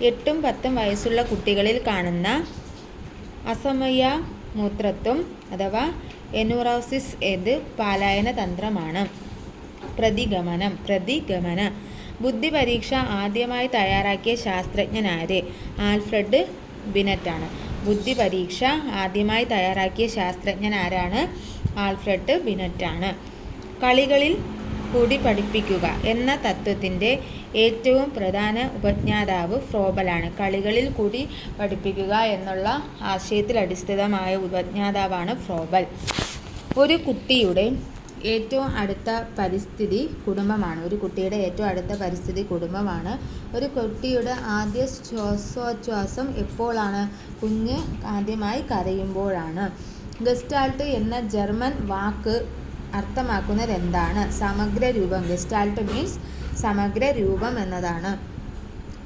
8-10 വയസ്സുള്ള കുട്ടികളിൽ കാണുന്ന അസമയമൂത്രത്വം അഥവാ എനുറോസിസ് ഏത് പലായന തന്ത്രമാണ്? പ്രതിഗമന. ബുദ്ധി പരീക്ഷ ആദ്യമായി തയ്യാറാക്കിയ ശാസ്ത്രജ്ഞനാര്? ആൽഫ്രഡ് ബിനറ്റാണ്. ബുദ്ധി പരീക്ഷ ആദ്യമായി തയ്യാറാക്കിയ ശാസ്ത്രജ്ഞനാരാണ്? ആൽഫ്രഡ് ബിനറ്റാണ്. കളികളിൽ കൂടി പഠിപ്പിക്കുക എന്ന തത്വത്തിൻ്റെ ഏറ്റവും പ്രധാന ഉപജ്ഞാതാവ് ഫ്രോബലാണ്. കളികളിൽ കൂടി പഠിപ്പിക്കുക എന്നുള്ള ആശയത്തിൽ അടിസ്ഥാനമായ ഉപജ്ഞാതാവാണ് ഫ്രോബൽ. ഒരു കുട്ടിയുടെ ഏറ്റവും അടുത്ത പരിസ്ഥിതി കുടുംബമാണ്. ഒരു കുട്ടിയുടെ ആദ്യ ശ്വാസോച്ഛ്വാസം എപ്പോഴാണ്? കുഞ്ഞ് ആദ്യമായി കരയുമ്പോഴാണ്. ഗസ്റ്റാൾട്ട് എന്ന ജർമ്മൻ വാക്ക് അർത്ഥമാക്കുന്നത് എന്താണ്? സമഗ്ര രൂപം. ഗസ്റ്റാൾട്ട് മീൻസ് സമഗ്ര രൂപം എന്നതാണ്.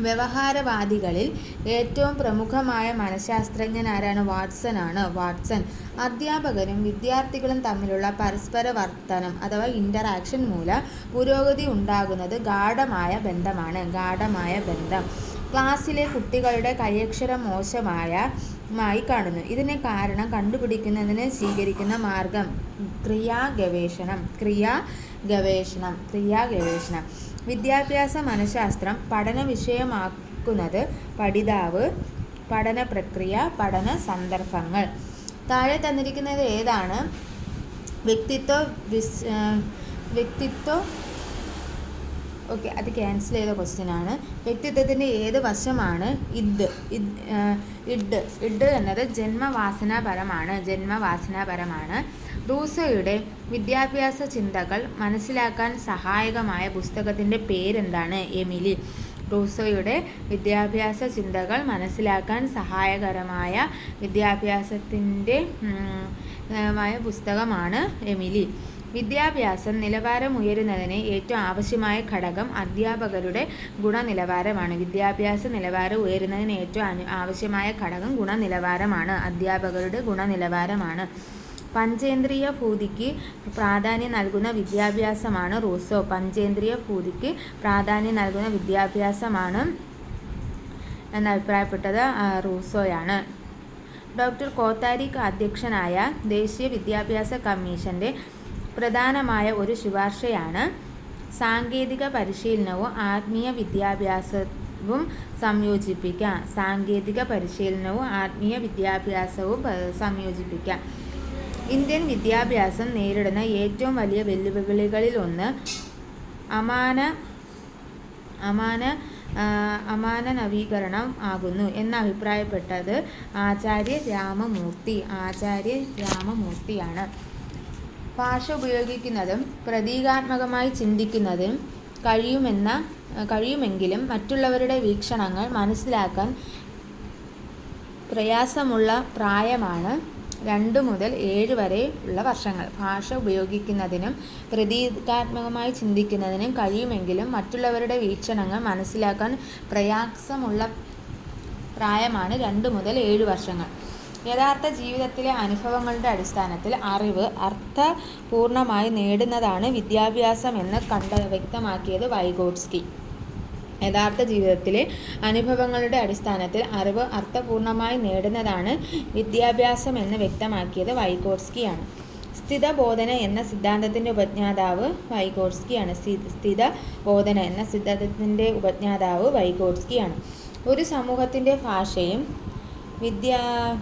വ്യവഹാരവാദികളിൽ ഏറ്റവും പ്രമുഖമായ മനഃശാസ്ത്രജ്ഞനാരാണ്? വാട്സൺ. അധ്യാപകരും വിദ്യാർത്ഥികളും തമ്മിലുള്ള പരസ്പര വർത്തനം അഥവാ ഇൻ്ററാക്ഷൻ മൂലം പുരോഗതി ഉണ്ടാകുന്നത് ഗാഢമായ ബന്ധമാണ്. ക്ലാസ്സിലെ കുട്ടികളുടെ കൈയക്ഷരം മോശമായി കാണുന്നു. ഇതിന് കാരണം കണ്ടുപിടിക്കുന്നതിന് സ്വീകരിക്കുന്ന മാർഗം ക്രിയാഗവേഷണം. വിദ്യാഭ്യാസ മനഃശാസ്ത്രം പഠന വിഷയമാക്കുന്നത് പഠിതാവ്, പഠന പ്രക്രിയ, പഠന സന്ദർഭങ്ങൾ. താഴെ തന്നിരിക്കുന്നത് ഏതാണ് വ്യക്തിത്വ ഓക്കെ, അത് ക്യാൻസൽ ചെയ്ത ക്വസ്റ്റ്യനാണ്. വ്യക്തിത്വത്തിൻ്റെ ഏത് വശമാണ് ഇഡ് എന്നത് ജന്മവാസനാപരമാണ്. റൂസോയുടെ വിദ്യാഭ്യാസ ചിന്തകൾ മനസ്സിലാക്കാൻ സഹായകമായ പുസ്തകത്തിൻ്റെ പേരെന്താണ്? എമിലി. റൂസോയുടെ വിദ്യാഭ്യാസ ചിന്തകൾ മനസ്സിലാക്കാൻ സഹായകരമായ വിദ്യാഭ്യാസത്തിൻ്റെ പുസ്തകമാണ് എമിലി. വിദ്യാഭ്യാസം നിലവാരമുയരുന്നതിന് ഏറ്റവും ആവശ്യമായ ഘടകം അധ്യാപകരുടെ ഗുണനിലവാരമാണ്. വിദ്യാഭ്യാസ നിലവാരം ഉയരുന്നതിന് ഏറ്റവും ആവശ്യമായ ഘടകം അധ്യാപകരുടെ ഗുണനിലവാരമാണ്. പഞ്ചേന്ദ്രിയ ഭൂതിക്ക് പ്രാധാന്യം നൽകുന്ന വിദ്യാഭ്യാസമാണ് റൂസോ. പഞ്ചേന്ദ്രിയ ഭൂതിക്ക് പ്രാധാന്യം നൽകുന്ന വിദ്യാഭ്യാസമാണ് എന്നഭിപ്രായപ്പെട്ടത് റൂസോയാണ്. ഡോക്ടർ കോത്താരിക്ക് അധ്യക്ഷനായ ദേശീയ വിദ്യാഭ്യാസ കമ്മീഷൻ്റെ പ്രധാനമായ ഒരു ശുപാർശയാണ് സാങ്കേതിക പരിശീലനവും ആത്മീയ വിദ്യാഭ്യാസവും സംയോജിപ്പിക്കുക. ഇന്ത്യൻ വിദ്യാഭ്യാസം നേരിടുന്ന ഏറ്റവും വലിയ വെല്ലുവിളികളിലൊന്ന് അമാന നവീകരണം ആകുന്നു എന്നഭിപ്രായപ്പെട്ടത് ആചാര്യ രാമമൂർത്തിയാണ്. ഭാഷ ഉപയോഗിക്കുന്നതും പ്രതീകാത്മകമായി ചിന്തിക്കുന്നതും കഴിയുമെങ്കിലും മറ്റുള്ളവരുടെ വീക്ഷണങ്ങൾ മനസ്സിലാക്കാൻ പ്രയാസമുള്ള പ്രായമാണ് 2 മുതൽ 7 വരെ ഉള്ള വർഷങ്ങൾ. ഭാഷ ഉപയോഗിക്കുന്നതിനും പ്രതീകാത്മകമായി ചിന്തിക്കുന്നതിനും കഴിയുമെങ്കിലും മറ്റുള്ളവരുടെ വീക്ഷണങ്ങൾ മനസ്സിലാക്കാൻ പ്രയാസമുള്ള പ്രായമാണ് 2 മുതൽ 7 വർഷങ്ങൾ. യഥാർത്ഥ ജീവിതത്തിലെ അനുഭവങ്ങളുടെ അടിസ്ഥാനത്തിൽ അറിവ് അർത്ഥപൂർണമായി നേടുന്നതാണ് വിദ്യാഭ്യാസം എന്ന് വ്യക്തമാക്കിയത് വൈഗോട്സ്കി. യഥാർത്ഥ ജീവിതത്തിലെ അനുഭവങ്ങളുടെ അടിസ്ഥാനത്തിൽ അറിവ് അർത്ഥപൂർണമായി നേടുന്നതാണ് വിദ്യാഭ്യാസം എന്ന് വ്യക്തമാക്കിയത് വൈഗോട്സ്കിയാണ്. സ്ഥിതബോധന എന്ന സിദ്ധാന്തത്തിൻ്റെ ഉപജ്ഞാതാവ് വൈഗോട്സ്കിയാണ്. ഒരു സമൂഹത്തിൻ്റെ ഭാഷയും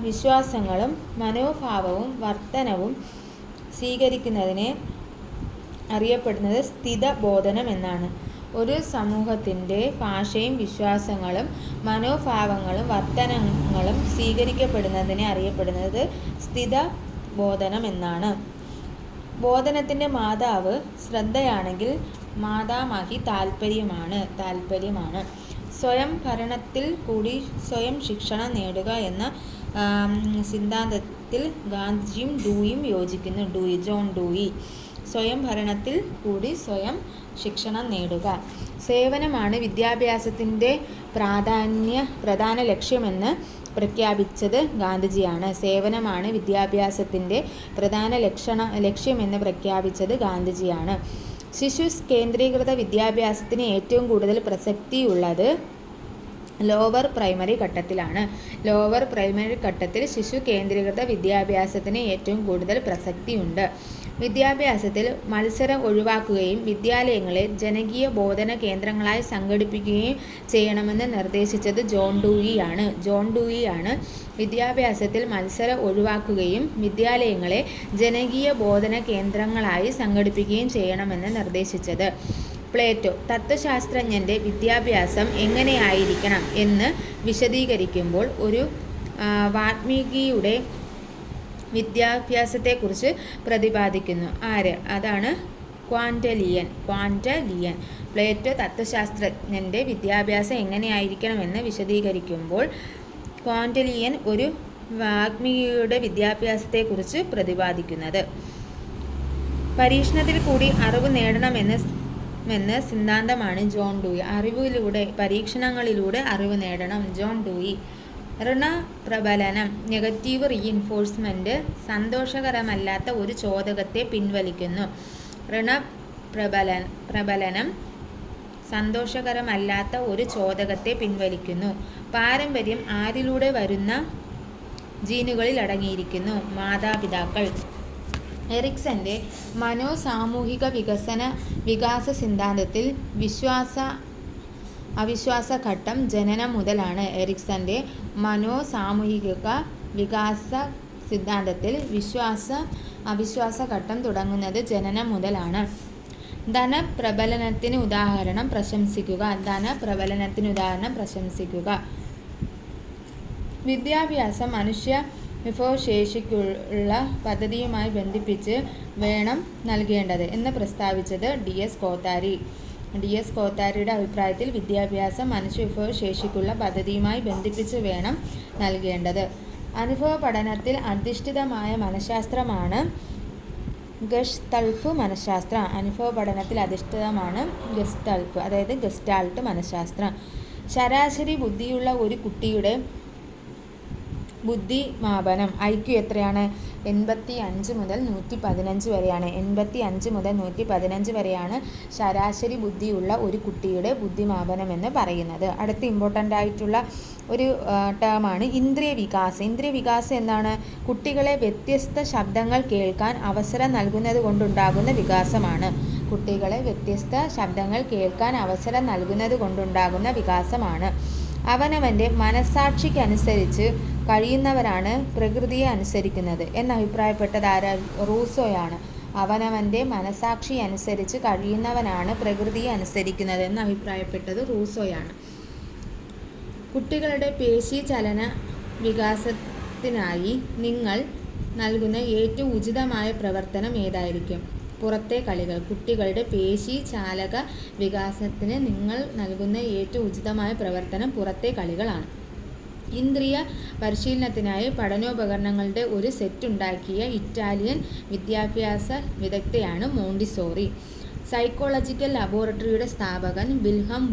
വിശ്വാസങ്ങളും മനോഭാവവും വർത്തനവും സ്വീകരിക്കുന്നതിനെ അറിയപ്പെടുന്നത് സ്ഥിതബോധനം എന്നാണ്. ഒരു സമൂഹത്തിൻ്റെ ഭാഷയും വിശ്വാസങ്ങളും മനോഭാവങ്ങളും വർത്തനങ്ങളും സ്വീകരിക്കപ്പെടുന്നതിനെ അറിയപ്പെടുന്നത് സ്ഥിതബോധനം എന്നാണ്. ബോധനത്തിൻ്റെ മാതാവ് ശ്രദ്ധയാണെങ്കിൽ മാതാമഹി താൽപ്പര്യമാണ്. സ്വയം ഭരണത്തിൽ കൂടി സ്വയം ശിക്ഷണം നേടുക എന്ന സിദ്ധാന്തത്തിൽ ഗാന്ധിജിയും ഡൂയിയും യോജിക്കുന്നു. John Dewey. സ്വയം ഭരണത്തിൽ കൂടി സ്വയം ശിക്ഷണം നേടുക. സേവനമാണ് വിദ്യാഭ്യാസത്തിൻ്റെ പ്രധാന ലക്ഷ്യമെന്ന് പ്രഖ്യാപിച്ചത് ഗാന്ധിജിയാണ്. സേവനമാണ് വിദ്യാഭ്യാസത്തിൻ്റെ പ്രധാന ലക്ഷ്യമെന്ന് പ്രഖ്യാപിച്ചത് ഗാന്ധിജിയാണ്. ശിശു കേന്ദ്രീകൃത വിദ്യാഭ്യാസത്തിന് ഏറ്റവും കൂടുതൽ പ്രസക്തിയുള്ളത് ലോവർ പ്രൈമറി ഘട്ടത്തിലാണ്. ലോവർ പ്രൈമറി ഘട്ടത്തിൽ ശിശു കേന്ദ്രീകൃത വിദ്യാഭ്യാസത്തിന് ഏറ്റവും കൂടുതൽ പ്രസക്തിയുണ്ട്. വിദ്യാഭ്യാസത്തിൽ മത്സരം ഒഴിവാക്കുകയും വിദ്യാലയങ്ങളെ ജനകീയ ബോധന കേന്ദ്രങ്ങളായി സംഘടിപ്പിക്കുകയും ചെയ്യണമെന്ന് നിർദ്ദേശിച്ചത് ജോൺ ഡൂയിയാണ്. വിദ്യാഭ്യാസത്തിൽ മത്സരം ഒഴിവാക്കുകയും വിദ്യാലയങ്ങളെ ജനകീയ ബോധന കേന്ദ്രങ്ങളായി സംഘടിപ്പിക്കുകയും ചെയ്യണമെന്ന് നിർദ്ദേശിച്ചത് പ്ലേറ്റോ. തത്വശാസ്ത്രജ്ഞൻ്റെ വിദ്യാഭ്യാസം എങ്ങനെയായിരിക്കണം എന്ന് വിശദീകരിക്കുമ്പോൾ ഒരു വാഗ്മിയുടെ വിദ്യാഭ്യാസത്തെക്കുറിച്ച് പ്രതിപാദിക്കുന്നു. അതാണ് ക്വാൻ്റലിയൻ. പ്ലേറ്റോ തത്വശാസ്ത്രജ്ഞൻ്റെ വിദ്യാഭ്യാസം എങ്ങനെയായിരിക്കണമെന്ന് വിശദീകരിക്കുമ്പോൾ ക്വാൻ്റലിയൻ ഒരു വാഗ്മിയുടെ വിദ്യാഭ്യാസത്തെക്കുറിച്ച് പ്രതിപാദിക്കുന്നത്. പരീക്ഷണത്തിൽ കൂടി അറിവ് നേടണമെന്ന് സിദ്ധാന്തമാണ് ജോൺ ഡൂയി. പരീക്ഷണങ്ങളിലൂടെ അറിവ് നേടണം. John Dewey. ഋണപ്രബലനം നെഗറ്റീവ് റീഇൻഫോഴ്സ്മെൻറ്റ് സന്തോഷകരമല്ലാത്ത ഒരു ചോദകത്തെ പിൻവലിക്കുന്നു. പ്രബലനം സന്തോഷകരമല്ലാത്ത ഒരു ചോദകത്തെ പിൻവലിക്കുന്നു. പാരമ്പര്യം ആരിലൂടെ വരുന്ന ജീനുകളിൽ അടങ്ങിയിരിക്കുന്നു. മാതാപിതാക്കൾ. എറിക്സൻ്റെ മനോസാമൂഹിക വികാസ സിദ്ധാന്തത്തിൽ അവിശ്വാസ ഘട്ടം ജനനം മുതലാണ്. എറിക്സൻ്റെ മനോസാമൂഹിക വികാസ സിദ്ധാന്തത്തിൽ അവിശ്വാസഘട്ടം തുടങ്ങുന്നത് ജനനം മുതലാണ്. ധനപ്രബലനത്തിന് ഉദാഹരണം പ്രശംസിക്കുക. വിദ്യാഭ്യാസം മനുഷ്യ വിഭവശേഷിക്കുള്ള പദ്ധതിയുമായി ബന്ധിപ്പിച്ച് വേണം നൽകേണ്ടത് എന്ന് പ്രസ്താവിച്ചത് D.S. കോത്താരിയുടെ അഭിപ്രായത്തിൽ വിദ്യാഭ്യാസം മനുഷ്യ വിഭവശേഷിക്കുള്ള പദ്ധതിയുമായി ബന്ധിപ്പിച്ച് വേണം നൽകേണ്ടത്. അനുഭവ പഠനത്തിൽ അധിഷ്ഠിതമായ മനഃശാസ്ത്രമാണ് ഗസ്റ്റാൾട്ട് മനഃശാസ്ത്രം. അനുഭവ പഠനത്തിൽ അധിഷ്ഠിതമാണ് ഗസ്റ്റാൾട്ട് മനഃശാസ്ത്രം. ശരാശരി ബുദ്ധിയുള്ള ഒരു കുട്ടിയുടെ ബുദ്ധിമാപനം IQ എത്രയാണ്? 85 മുതൽ 115 വരെയാണ്. 85 മുതൽ 115 വരെയാണ് ശരാശരി ബുദ്ധിയുള്ള ഒരു കുട്ടിയുടെ ബുദ്ധിമാപനം എന്ന് പറയുന്നത്. അടുത്ത ഇമ്പോർട്ടൻ്റ് ആയിട്ടുള്ള ഒരു ടേമാണ് ഇന്ദ്രിയ വികാസം. ഇന്ദ്രിയ വികാസം എന്താണ്? കുട്ടികളെ വ്യത്യസ്ത ശബ്ദങ്ങൾ കേൾക്കാൻ അവസരം നൽകുന്നത് കൊണ്ടുണ്ടാകുന്ന വികാസമാണ്. അവനവൻ്റെ മനസ്സാക്ഷിക്കനുസരിച്ച് കഴിയുന്നവരാണ് പ്രകൃതിയെ അനുസരിക്കുന്നത് എന്നഭിപ്രായപ്പെട്ടത് ആരാ? റൂസോയാണ്. അവനവൻ്റെ മനസ്സാക്ഷി അനുസരിച്ച് കഴിയുന്നവനാണ് പ്രകൃതിയെ അനുസരിക്കുന്നത് എന്നഭിപ്രായപ്പെട്ടത് റൂസോയാണ്. കുട്ടികളുടെ പേശീചലന വികാസത്തിനായി നിങ്ങൾ നൽകുന്ന ഏറ്റവും ഉചിതമായ പ്രവർത്തനം ഏതായിരിക്കും? പുറത്തെ കളികൾ. കുട്ടികളുടെ പേശി ചാലക വികാസത്തിന് നിങ്ങൾ നൽകുന്ന ഏറ്റവും ഉചിതമായ പ്രവർത്തനം പുറത്തെ കളികളാണ്. ഇന്ദ്രിയ പരിശീലനത്തിനായി പഠനോപകരണങ്ങളുടെ ഒരു സെറ്റ് ഉണ്ടാക്കിയ ഇറ്റാലിയൻ വിദ്യാഭ്യാസ വിദഗ്ധയാണ് മോണ്ടിസോറി. സൈക്കോളജിക്കൽ ലബോറട്ടറിയുടെ സ്ഥാപകൻ വിൽഹം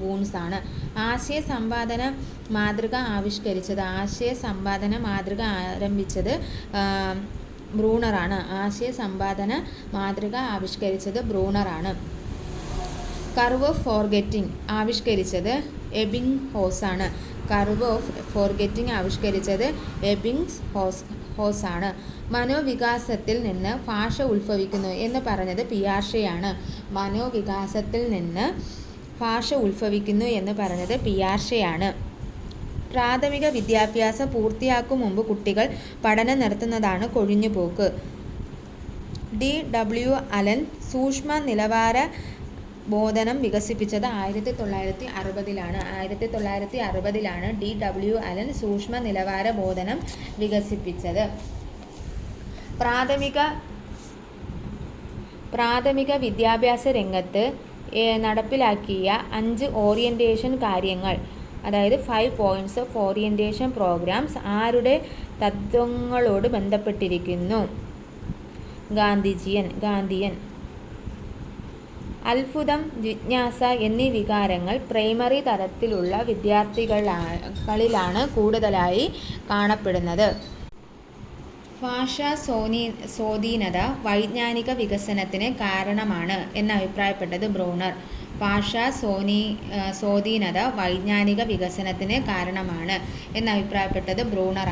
വൂൺസ് ആണ്. ആശയ സമ്പാദന മാതൃക ആവിഷ്കരിച്ചത് ബ്രൂണറാണ്. കർവ് ഓഫ് ഫോർഗെറ്റിംഗ് ആവിഷ്കരിച്ചത് എബിംഗ്ഹോസ് ആണ്. മനോവികാസത്തിൽ നിന്ന് ഭാഷ ഉത്ഭവിക്കുന്നു എന്ന് പറഞ്ഞത് പിയാഷെയാണ്. പ്രാഥമിക വിദ്യാഭ്യാസം പൂർത്തിയാക്കും മുമ്പ് കുട്ടികൾ പഠനം നിർത്തുന്നതാണ് കൊഴിഞ്ഞുപോക്ക്. D.W. അലൻ സൂക്ഷ്മ നിലവാര ബോധനം വികസിപ്പിച്ചത് 1960-ലാണ്. D.W. അലൻ സൂക്ഷ്മ നിലവാര ബോധനം വികസിപ്പിച്ചത്. പ്രാഥമിക വിദ്യാഭ്യാസ രംഗത്ത് നടപ്പിലാക്കിയ 5 ഓറിയന്റേഷൻ കാര്യങ്ങൾ, അതായത് 5 points ഓഫ് ഓറിയന്റേഷൻ പ്രോഗ്രാംസ് ആരുടെ തത്വങ്ങളോട് ബന്ധപ്പെട്ടിരിക്കുന്നു? ഗാന്ധിയൻ. അത്ഭുതം, ജിജ്ഞാസ എന്നീ വികാരങ്ങൾ പ്രൈമറി തലത്തിലുള്ള വിദ്യാർത്ഥികളിലാണ് കൂടുതലായി കാണപ്പെടുന്നത്. ഭാഷാ സ്വാധീനത വൈജ്ഞാനിക വികസനത്തിന് കാരണമാണ് എന്നഭിപ്രായപ്പെട്ടത് ബ്രൂണർ.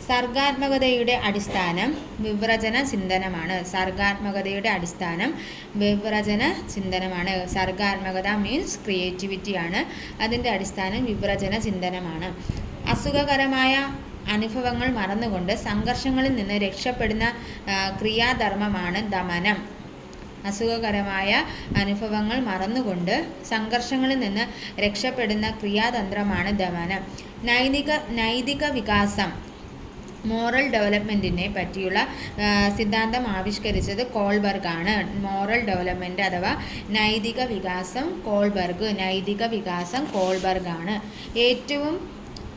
സർഗാത്മകതയുടെ അടിസ്ഥാനം വിവ്രജന ചിന്തനമാണ്. സർഗാത്മകത മീൻസ് ക്രിയേറ്റിവിറ്റിയാണ്. അതിൻ്റെ അടിസ്ഥാനം വിവ്രജന ചിന്തനമാണ്. അസുഖകരമായ അനുഭവങ്ങൾ മറന്നുകൊണ്ട് സംഘർഷങ്ങളിൽ നിന്ന് രക്ഷപ്പെടുന്ന ക്രിയാധർമ്മമാണ് ദമനം. നൈതിക വികാസം, മോറൽ ഡെവലപ്മെൻറ്റിനെ പറ്റിയുള്ള സിദ്ധാന്തം ആവിഷ്കരിച്ചത് കോൾബർഗ് ആണ്. മോറൽ ഡെവലപ്മെൻറ്റ് അഥവാ നൈതിക വികാസം കോൾബർഗ് ആണ്. ഏറ്റവും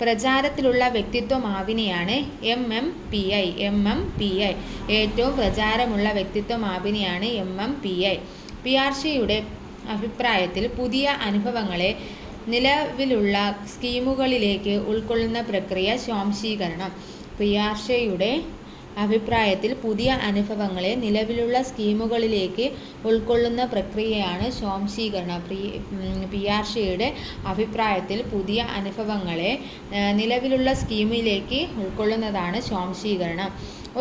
പ്രചാരത്തിലുള്ള വ്യക്തിത്വമാപിനിയാണ് MMPI. ഏറ്റവും പ്രചാരമുള്ള വ്യക്തിത്വമാപിനിയാണ് MMPI. പിയാഷെയുടെ അഭിപ്രായത്തിൽ പുതിയ അനുഭവങ്ങളെ നിലവിലുള്ള സ്കീമുകളിലേക്ക് ഉൾക്കൊള്ളുന്ന പ്രക്രിയ സ്വാംശീകരണം. പിയാഷെയുടെ അഭിപ്രായത്തിൽ പുതിയ അനുഭവങ്ങളെ നിലവിലുള്ള സ്കീമിലേക്ക് ഉൾക്കൊള്ളുന്നതാണ് സ്വാംശീകരണം.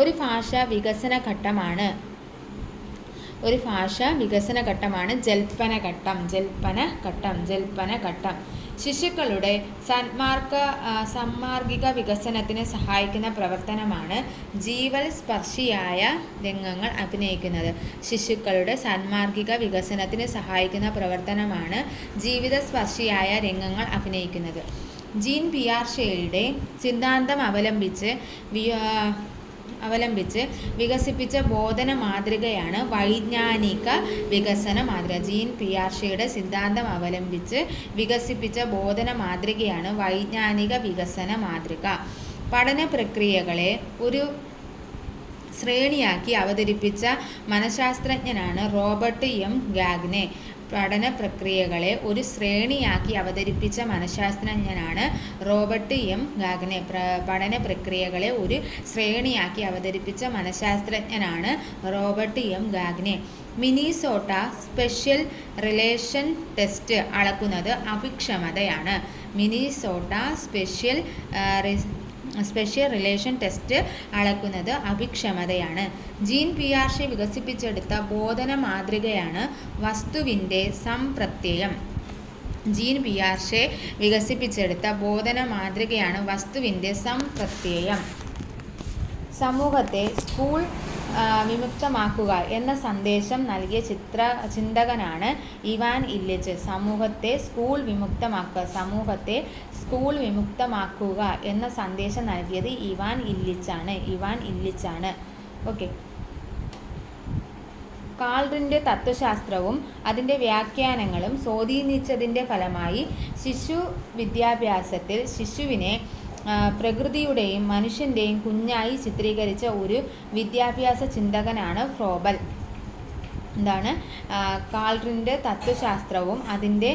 ഒരു ഭാഷ വികസന ഘട്ടമാണ്. ഒരു ഭാഷാ വികസന ഘട്ടമാണ് ജൽപ്പനഘട്ടം. ശിശുക്കളുടെ സാന്മാർഗിക വികസനത്തിന് സഹായിക്കുന്ന പ്രവർത്തനമാണ് ജീവൽ സ്പർശിയായ രംഗങ്ങൾ അഭിനയിക്കുന്നത്. ശിശുക്കളുടെ സാന്മാർഗിക വികസനത്തിന് സഹായിക്കുന്ന പ്രവർത്തനമാണ് ജീവിതസ്പർശിയായ രംഗങ്ങൾ അഭിനയിക്കുന്നത്. ജീൻ പിയാഷെയുടെ സിദ്ധാന്തം അവലംബിച്ച് വികസിപ്പിച്ച ബോധന മാതൃകയാണ് വൈജ്ഞാനിക വികസന മാതൃക. ജീൻ പിയാഷെയുടെ സിദ്ധാന്തം അവലംബിച്ച് വികസിപ്പിച്ച ബോധന മാതൃകയാണ് വൈജ്ഞാനിക വികസന മാതൃക. പഠന പ്രക്രിയകളെ ഒരു ശ്രേണിയാക്കി അവതരിപ്പിച്ച മനഃശാസ്ത്രജ്ഞനാണ് റോബർട്ട് എം ഗാഗ്നെ. പഠന പ്രക്രിയകളെ ഒരു ശ്രേണിയാക്കി അവതരിപ്പിച്ച മനഃശാസ്ത്രജ്ഞനാണ് റോബർട്ട് എം ഗാഗ്നെ. പഠന പ്രക്രിയകളെ ഒരു ശ്രേണിയാക്കി അവതരിപ്പിച്ച മനഃശാസ്ത്രജ്ഞനാണ് Robert M Gagne. Minnesota special relation test അളക്കുന്നത് അഭിക്ഷമതയാണ്. മിനിസോട്ട സ്പെഷ്യൽ റിലേഷൻ ടെസ്റ്റ് അളക്കുന്നത് അഭിക്ഷമതയാണ്. ജീൻ പിയാഷെ വികസിപ്പിച്ചെടുത്ത ബോധന മാതൃകയാണ് വസ്തുവിൻ്റെ സംപ്രത്യയം. ജീൻ പിയാഷെ വികസിപ്പിച്ചെടുത്ത ബോധന മാതൃകയാണ് വസ്തുവിൻ്റെ സംപ്രത്യയം. സമൂഹത്തെ സ്കൂൾ വിമുക്തമാക്കുക എന്ന സന്ദേശം നൽകിയ ചിന്തകനാണ് ഇവാൻ ഇല്ലിച്ച്. സമൂഹത്തെ സ്കൂൾ വിമുക്തമാക്കുക എന്ന സന്ദേശം നൽകിയത് ഇവാൻ ഇല്ലിച്ചാണ്. ഓക്കെ. കാൾറിൻ്റെ തത്വശാസ്ത്രവും അതിൻ്റെ വ്യാഖ്യാനങ്ങളും സ്വാധീനിച്ചതിൻ്റെ ഫലമായി ശിശു വിദ്യാഭ്യാസത്തിൽ ശിശുവിനെ പ്രകൃതിയുടെയും മനുഷ്യൻ്റെയും കുഞ്ഞായി ചിത്രീകരിച്ച ഒരു വിദ്യാഭ്യാസ ചിന്തകനാണ് ഫ്രോബൽ. കാൾറിൻ്റെ തത്വശാസ്ത്രവും അതിൻ്റെ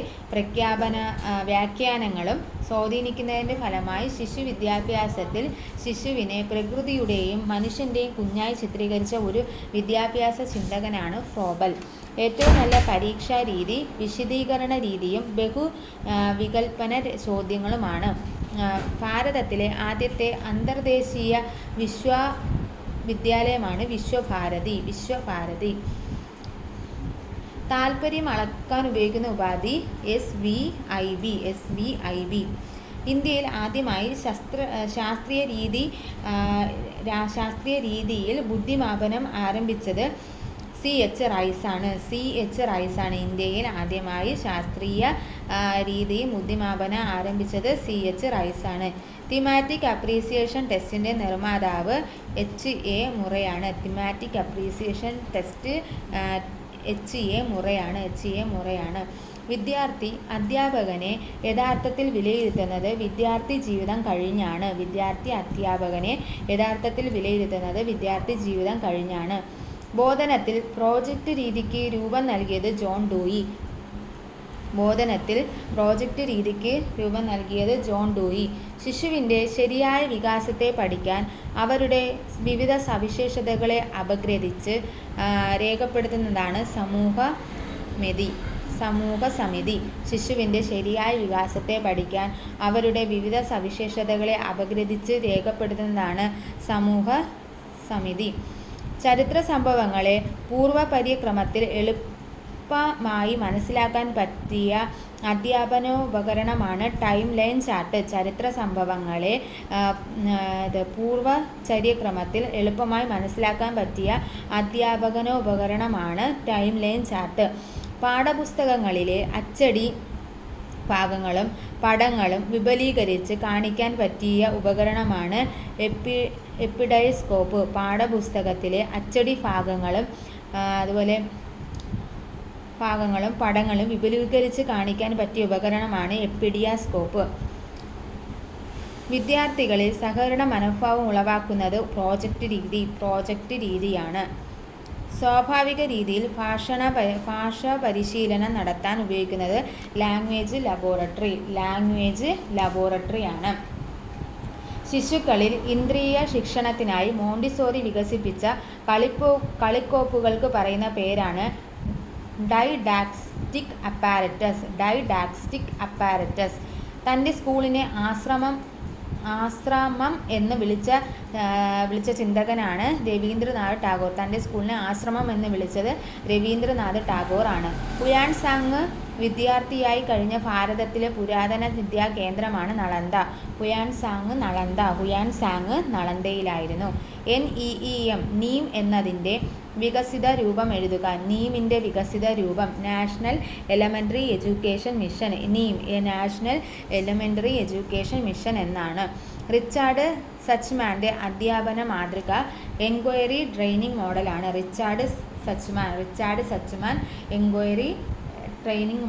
വ്യാഖ്യാനങ്ങളും സ്വാധീനിക്കുന്നതിൻ്റെ ഫലമായി ശിശു വിദ്യാഭ്യാസത്തിൽ ശിശുവിനെ പ്രകൃതിയുടെയും മനുഷ്യൻ്റെയും കുഞ്ഞായി ചിത്രീകരിച്ച ഒരു വിദ്യാഭ്യാസ ചിന്തകനാണ് ഫ്രോബൽ. ഏറ്റവും നല്ല പരീക്ഷാ രീതി വിശദീകരണ രീതിയും വികൽപ്പന ചോദ്യങ്ങളുമാണ്. ഭാരതത്തിലെ ആദ്യത്തെ അന്തർദേശീയ വിദ്യാലയമാണ് വിശ്വഭാരതി. താൽപര്യം അളക്കാൻ ഉപയോഗിക്കുന്ന ഉപാധി SVIB. ഇന്ത്യയിൽ ആദ്യമായി ശാസ്ത്രീയ രീതിയിൽ ബുദ്ധിമാപനം ആരംഭിച്ചത് CH റൈസാണ്. ഇന്ത്യയിൽ ആദ്യമായി ശാസ്ത്രീയ രീതിയിൽ ബുദ്ധിമാപനം ആരംഭിച്ചത് CH റൈസാണ്. തിമാറ്റിക് അപ്രീസിയേഷൻ ടെസ്റ്റിൻ്റെ നിർമ്മാതാവ് HA മുറയാണ്. തിമാറ്റിക് അപ്രീസിയേഷൻ ടെസ്റ്റ് HA മുറയാണ്. വിദ്യാർത്ഥി അധ്യാപകനെ യഥാർത്ഥത്തിൽ വിലയിരുത്തുന്നത് വിദ്യാർത്ഥി ജീവിതം കഴിഞ്ഞാണ്. ബോധനത്തിൽ പ്രോജക്റ്റ് രീതിക്ക് രൂപം നൽകിയത് ജോൺ ഡൂയി. ശിശുവിൻ്റെ ശരിയായ വികാസത്തെ പഠിക്കാൻ അവരുടെ വിവിധ സവിശേഷതകളെ അപഗ്രഥിച്ച് രേഖപ്പെടുത്തുന്നതാണ് സമൂഹസമിതി. ശിശുവിൻ്റെ ശരിയായ വികാസത്തെ പഠിക്കാൻ അവരുടെ വിവിധ സവിശേഷതകളെ അപഗ്രഥിച്ച് രേഖപ്പെടുത്തുന്നതാണ് സമൂഹസമിതി. ചരിത്ര സംഭവങ്ങളെ പൂർവപര്യക്രമത്തിൽ എളുപ്പമായി മനസ്സിലാക്കാൻ പറ്റിയ അധ്യാപനോപകരണമാണ് ടൈം ലൈൻ ചാർട്ട്. ചരിത്ര സംഭവങ്ങളെ പൂർവചര്യക്രമത്തിൽ എളുപ്പമായി മനസ്സിലാക്കാൻ പറ്റിയ അധ്യാപനോപകരണമാണ് ടൈം ലൈൻ ചാർട്ട്. പാഠപുസ്തകങ്ങളിലെ അച്ചടി ഭാഗങ്ങളും പടങ്ങളും വിപുലീകരിച്ച് കാണിക്കാൻ പറ്റിയ ഉപകരണമാണ് എപ്പിഡൈസ്കോപ്പ്. പാഠപുസ്തകത്തിലെ അച്ചടി ഭാഗങ്ങളും പടങ്ങളും വിപുലീകരിച്ച് കാണിക്കാൻ പറ്റിയ ഉപകരണമാണ് എപ്പിഡിയാസ്കോപ്പ്. വിദ്യാർത്ഥികളിൽ സഹകരണ മനോഭാവം ഉളവാക്കുന്നത് പ്രോജക്റ്റ് രീതിയാണ്. സ്വാഭാവിക രീതിയിൽ ഭാഷാ പരിശീലനം നടത്താൻ ഉപയോഗിക്കുന്നത് ലാംഗ്വേജ് ലബോറട്ടറിയാണ്. ശിശുക്കളിൽ ഇന്ദ്രിയ ശിക്ഷണത്തിനായി മോണ്ടിസോറി വികസിപ്പിച്ച കളിക്കോപ്പുകൾക്ക് പറയുന്ന പേരാണ് ഡൈഡാക്റ്റിക് അപ്പാരറ്റസ്. തൻ്റെ സ്കൂളിനെ ആശ്രമം എന്ന് വിളിച്ച ചിന്തകനാണ് രവീന്ദ്രനാഥ് ടാഗോർ. തൻ്റെ സ്കൂളിനെ ആശ്രമം എന്ന് വിളിച്ചത് രവീന്ദ്രനാഥ് ടാഗോർ ആണ്. ഹുയാൻ സാങ് വിദ്യാർത്ഥിയായി കഴിഞ്ഞ ഭാരതത്തിലെ പുരാതന വിദ്യാ കേന്ദ്രമാണ് നളന്ദ. ഹുയാൻ സാങ് നളന്ദയിലായിരുന്നു. NEEM നീം എന്നതിൻ്റെ വികസിത രൂപം എഴുതുക. നീമിൻ്റെ വികസിത രൂപം national elementary education mission. NEEM national elementary education mission എന്നാണ്. റിച്ചാർഡ് സച്ച്മാൻ്റെ അധ്യാപന മാതൃക എൻക്വയറി ട്രെയിനിങ് മോഡലാണ്. റിച്ചാർഡ് സച്ച്മാൻ എൻക്വയറി ട്രെയിനിങ്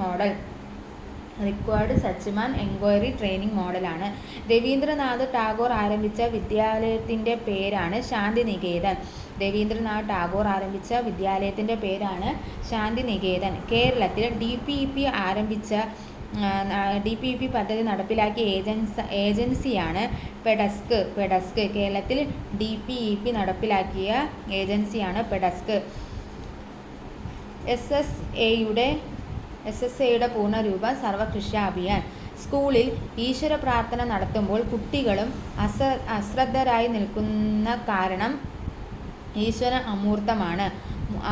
മോഡലാണ്. രവീന്ദ്രനാഥ് ടാഗോർ ആരംഭിച്ച വിദ്യാലയത്തിൻ്റെ പേരാണ് ശാന്തിനികേതൻ. കേരളത്തിൽ DPEP പദ്ധതി നടപ്പിലാക്കിയ ഏജൻസിയാണ് പെഡസ്ക്. കേരളത്തിൽ DPEP നടപ്പിലാക്കിയ ഏജൻസിയാണ് പെഡസ്ക്. SSAയുടെ പൂർണ്ണരൂപം സർവകൃഷ്യ അഭിയാൻ. സ്കൂളിൽ ഈശ്വര പ്രാർത്ഥന നടത്തുമ്പോൾ കുട്ടികളും അശ്രദ്ധരായി നിൽക്കുന്ന കാരണം ഈശ്വര അമൂർത്തമാണ്.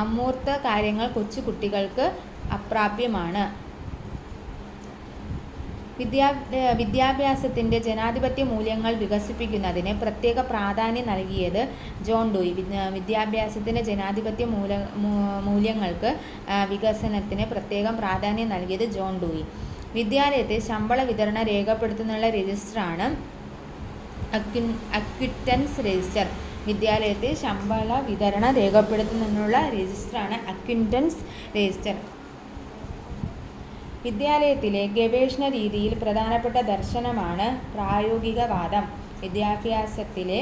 അമൂർത്ത കാര്യങ്ങൾ കൊച്ചു കുട്ടികൾക്ക് അപ്രാപ്യമാണ്. വിദ്യാഭ്യാസത്തിൻ്റെ ജനാധിപത്യ മൂല്യങ്ങൾ വികസിപ്പിക്കുന്നതിന് പ്രത്യേക പ്രാധാന്യം നൽകിയത് ജോൺ ഡൂയി. വിദ്യാഭ്യാസത്തിൻ്റെ ജനാധിപത്യ മൂല്യങ്ങൾക്ക് വികസനത്തിന് പ്രത്യേകം പ്രാധാന്യം നൽകിയത് ജോൺ ഡൂയി. വിദ്യാലയത്തിൽ ശമ്പള വിതരണം രേഖപ്പെടുത്തുന്നതിനുള്ള രജിസ്റ്ററാണ് അക്വിറ്റൻസ് രജിസ്റ്റർ. വിദ്യാലയത്തിൽ ശമ്പള വിതരണം രേഖപ്പെടുത്തുന്നതിനുള്ള രജിസ്റ്ററാണ് അക്വിറ്റൻസ് രജിസ്റ്റർ. വിദ്യാലയത്തിലെ ഗവേഷണ രീതിയിൽ പ്രധാനപ്പെട്ട ദർശനമാണ് പ്രായോഗികവാദം. വിദ്യാഭ്യാസത്തിലെ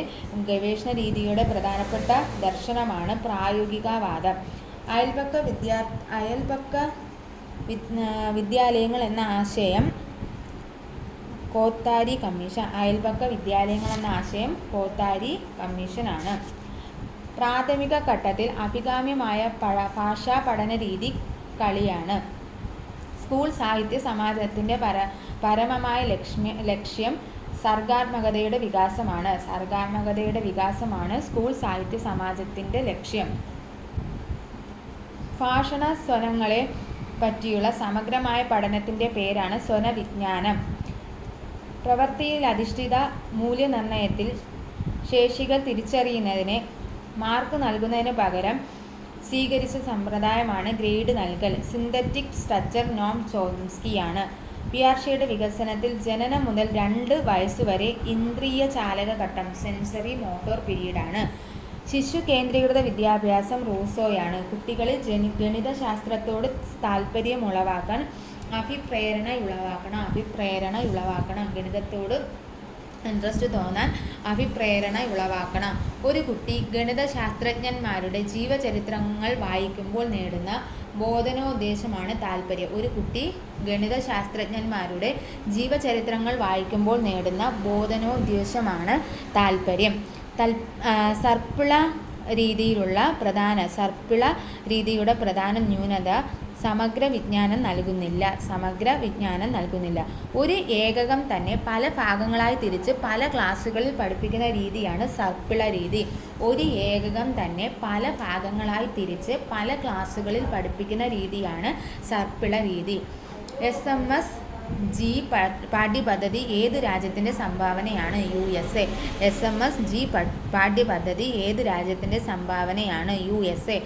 ഗവേഷണ രീതിയുടെ പ്രധാനപ്പെട്ട ദർശനമാണ് പ്രായോഗികവാദം. അയൽപക്ക വിദ്യാലയങ്ങൾ എന്ന ആശയം കോത്താരി കമ്മീഷനാണ്. പ്രാഥമിക ഘട്ടത്തിൽ അഭികാമ്യമായ ഭാഷാ പഠന രീതി കളിയാണ്. സ്കൂൾ സാഹിത്യ സമാജത്തിൻ്റെ പരമമായ ലക്ഷ്യം സർഗാത്മകതയുടെ വികാസമാണ് സ്കൂൾ സാഹിത്യ സമാജത്തിൻ്റെ ലക്ഷ്യം. ഭാഷണ സ്വരങ്ങളെ പറ്റിയുള്ള സമഗ്രമായ പഠനത്തിൻ്റെ പേരാണ് സ്വനവിജ്ഞാനം. പ്രവൃത്തിയിലധിഷ്ഠിത മൂല്യനിർണ്ണയത്തിൽ ശേഷികൾ തിരിച്ചറിയുന്നതിന് മാർക്ക് നൽകുന്നതിന് പകരം സ്വീകരിച്ച സമ്പ്രദായമാണ് ഗ്രേഡ് നൽകൽ. സിന്തറ്റിക് സ്ട്രക്ചർ നോം ചോംസ്കിയാണ്. പിയാഷെയുടെ വികസനത്തിൽ ജനനം മുതൽ 2 വയസ്സുവരെ ഇന്ദ്രിയ ചാലക ഘട്ടം സെൻസറി മോട്ടോർ പീരീഡാണ്. ശിശു കേന്ദ്രീകൃത വിദ്യാഭ്യാസം റൂസോയാണ്. കുട്ടികളിൽ ഗണിതശാസ്ത്രത്തോട് താല്പര്യമുളവാക്കാൻ അഭിപ്രേരണയുളവാക്കണം. ഗണിതത്തോട് ഇൻട്രസ്റ്റ് തോന്നാൻ അഭിപ്രേരണയുളവാക്കണം. ഒരു കുട്ടി ഗണിതശാസ്ത്രജ്ഞന്മാരുടെ ജീവചരിത്രങ്ങൾ വായിക്കുമ്പോൾ നേടുന്ന ബോധനോദ്ദേശമാണ് താല്പര്യം. ഒരു കുട്ടി ഗണിതശാസ്ത്രജ്ഞന്മാരുടെ ജീവചരിത്രങ്ങൾ വായിക്കുമ്പോൾ നേടുന്ന ബോധനോദ്ദേശമാണ് താല്പര്യം. സർപ്പിള രീതിയുടെ പ്രധാന ന്യൂനത സമഗ്ര വിജ്ഞാനം നൽകുന്നില്ല. ഒരു ഏകകം തന്നെ പല ഭാഗങ്ങളായി തിരിച്ച് പല ക്ലാസ്സുകളിൽ പഠിപ്പിക്കുന്ന രീതിയാണ് സർപ്പിള രീതി. ഒരു ഏകകം തന്നെ പല ഭാഗങ്ങളായി തിരിച്ച് പല ക്ലാസ്സുകളിൽ പഠിപ്പിക്കുന്ന രീതിയാണ് സർപ്പിള രീതി. SMSG പാഠ്യപദ്ധതി ഏത് രാജ്യത്തിൻ്റെ സംഭാവനയാണ്? USA. SMSG പാഠ്യപദ്ധതി ഏത് രാജ്യത്തിൻ്റെ സംഭാവനയാണ്? USA.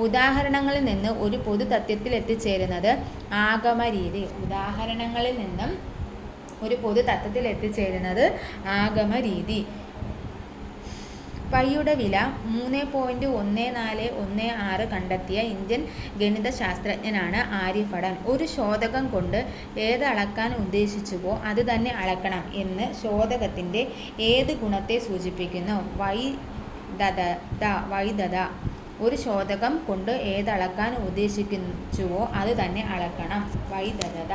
ഉദാഹരണങ്ങളിൽ നിന്ന് ഒരു പൊതു തത്വത്തിൽ എത്തിച്ചേരുന്നത് ആഗമരീതി. പൈയുടെ വില 3.1416 കണ്ടെത്തിയ ഇന്ത്യൻ ഗണിതശാസ്ത്രജ്ഞനാണ് ആര്യഭടൻ. ഒരു ശോധകം കൊണ്ട് ഏത് അളക്കാൻ ഉദ്ദേശിച്ചുവോ അത് തന്നെ അളക്കണം എന്ന് ശോധകത്തിൻ്റെ ഏത് ഗുണത്തെ സൂചിപ്പിക്കുന്നു? വൈദത. ഒരു ശോധകം കൊണ്ട് ഏതളക്കാൻ ഉദ്ദേശിച്ചുവോ അത് തന്നെ അളക്കണം. വൈദത.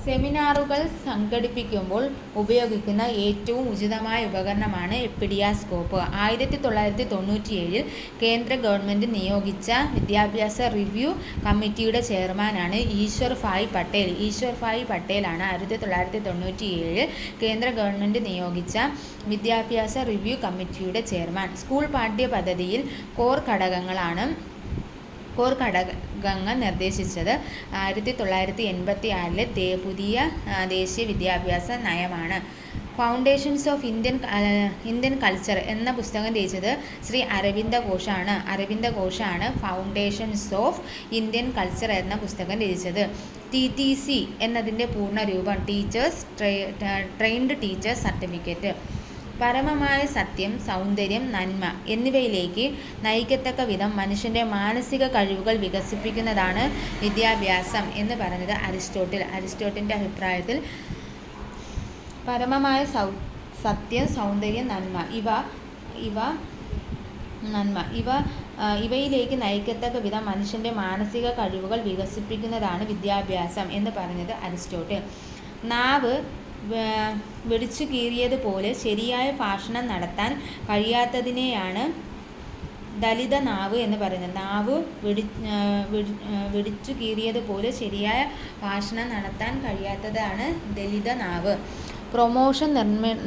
സെമിനാറുകൾ സംഘടിപ്പിക്കുമ്പോൾ ഉപയോഗിക്കുന്ന ഏറ്റവും ഉചിതമായ ഉപകരണമാണ് എപ്പിഡിയാസ്കോപ്പ്. 1997 കേന്ദ്ര ഗവൺമെൻറ് നിയോഗിച്ച വിദ്യാഭ്യാസ റിവ്യൂ കമ്മിറ്റിയുടെ ചെയർമാനാണ് ഈശ്വർ ഭായ് പട്ടേൽ. ഈശ്വർ ഭായ് പട്ടേലാണ് 1997 കേന്ദ്ര ഗവൺമെൻറ് നിയോഗിച്ച വിദ്യാഭ്യാസ റിവ്യൂ കമ്മിറ്റിയുടെ ചെയർമാൻ. സ്കൂൾ പാഠ്യപദ്ധതിയിൽ കോർ ഘടകങ്ങൾ നിർദ്ദേശിച്ചത് 1986 പുതിയ ദേശീയ വിദ്യാഭ്യാസ നയമാണ്. ഫൗണ്ടേഷൻസ് ഓഫ് ഇന്ത്യൻ കൾച്ചർ എന്ന പുസ്തകം രചിച്ചത് ശ്രീ അരവിന്ദ ഘോഷാണ് ഫൗണ്ടേഷൻസ് ഓഫ് ഇന്ത്യൻ കൾച്ചർ എന്ന പുസ്തകം രചിച്ചത്. TTC എന്നതിൻ്റെ പൂർണ്ണരൂപം ട്രെയിൻഡ് ടീച്ചേഴ്സ് സർട്ടിഫിക്കറ്റ്. പരമമായ സത്യം, സൗന്ദര്യം, നന്മ എന്നിവയിലേക്ക് നയിക്കത്തക്ക വിധം മനുഷ്യൻ്റെ മാനസിക കഴിവുകൾ വികസിപ്പിക്കുന്നതാണ് വിദ്യാഭ്യാസം എന്ന് പറഞ്ഞത് അരിസ്റ്റോട്ടിലിൻ്റെ അഭിപ്രായത്തിൽ പരമമായ സത്യം, സൗന്ദര്യം, ഇവയിലേക്ക് നയിക്കത്തക്ക വിധം മനുഷ്യൻ്റെ മാനസിക കഴിവുകൾ വികസിപ്പിക്കുന്നതാണ് വിദ്യാഭ്യാസം എന്ന് പറഞ്ഞത് അരിസ്റ്റോട്ടിൽ. നാവ് വെടിച്ചു കീറിയതുപോലെ ശരിയായ ഭാഷണം നടത്താൻ കഴിയാത്തതിനെയാണ് ദലിത നാവ് എന്ന് പറയുന്നത്. നാവ് വെടിച്ചു കീറിയതുപോലെ ശരിയായ ഭാഷണം നടത്താൻ കഴിയാത്തതാണ് ദലിത നാവ്. പ്രൊമോഷൻ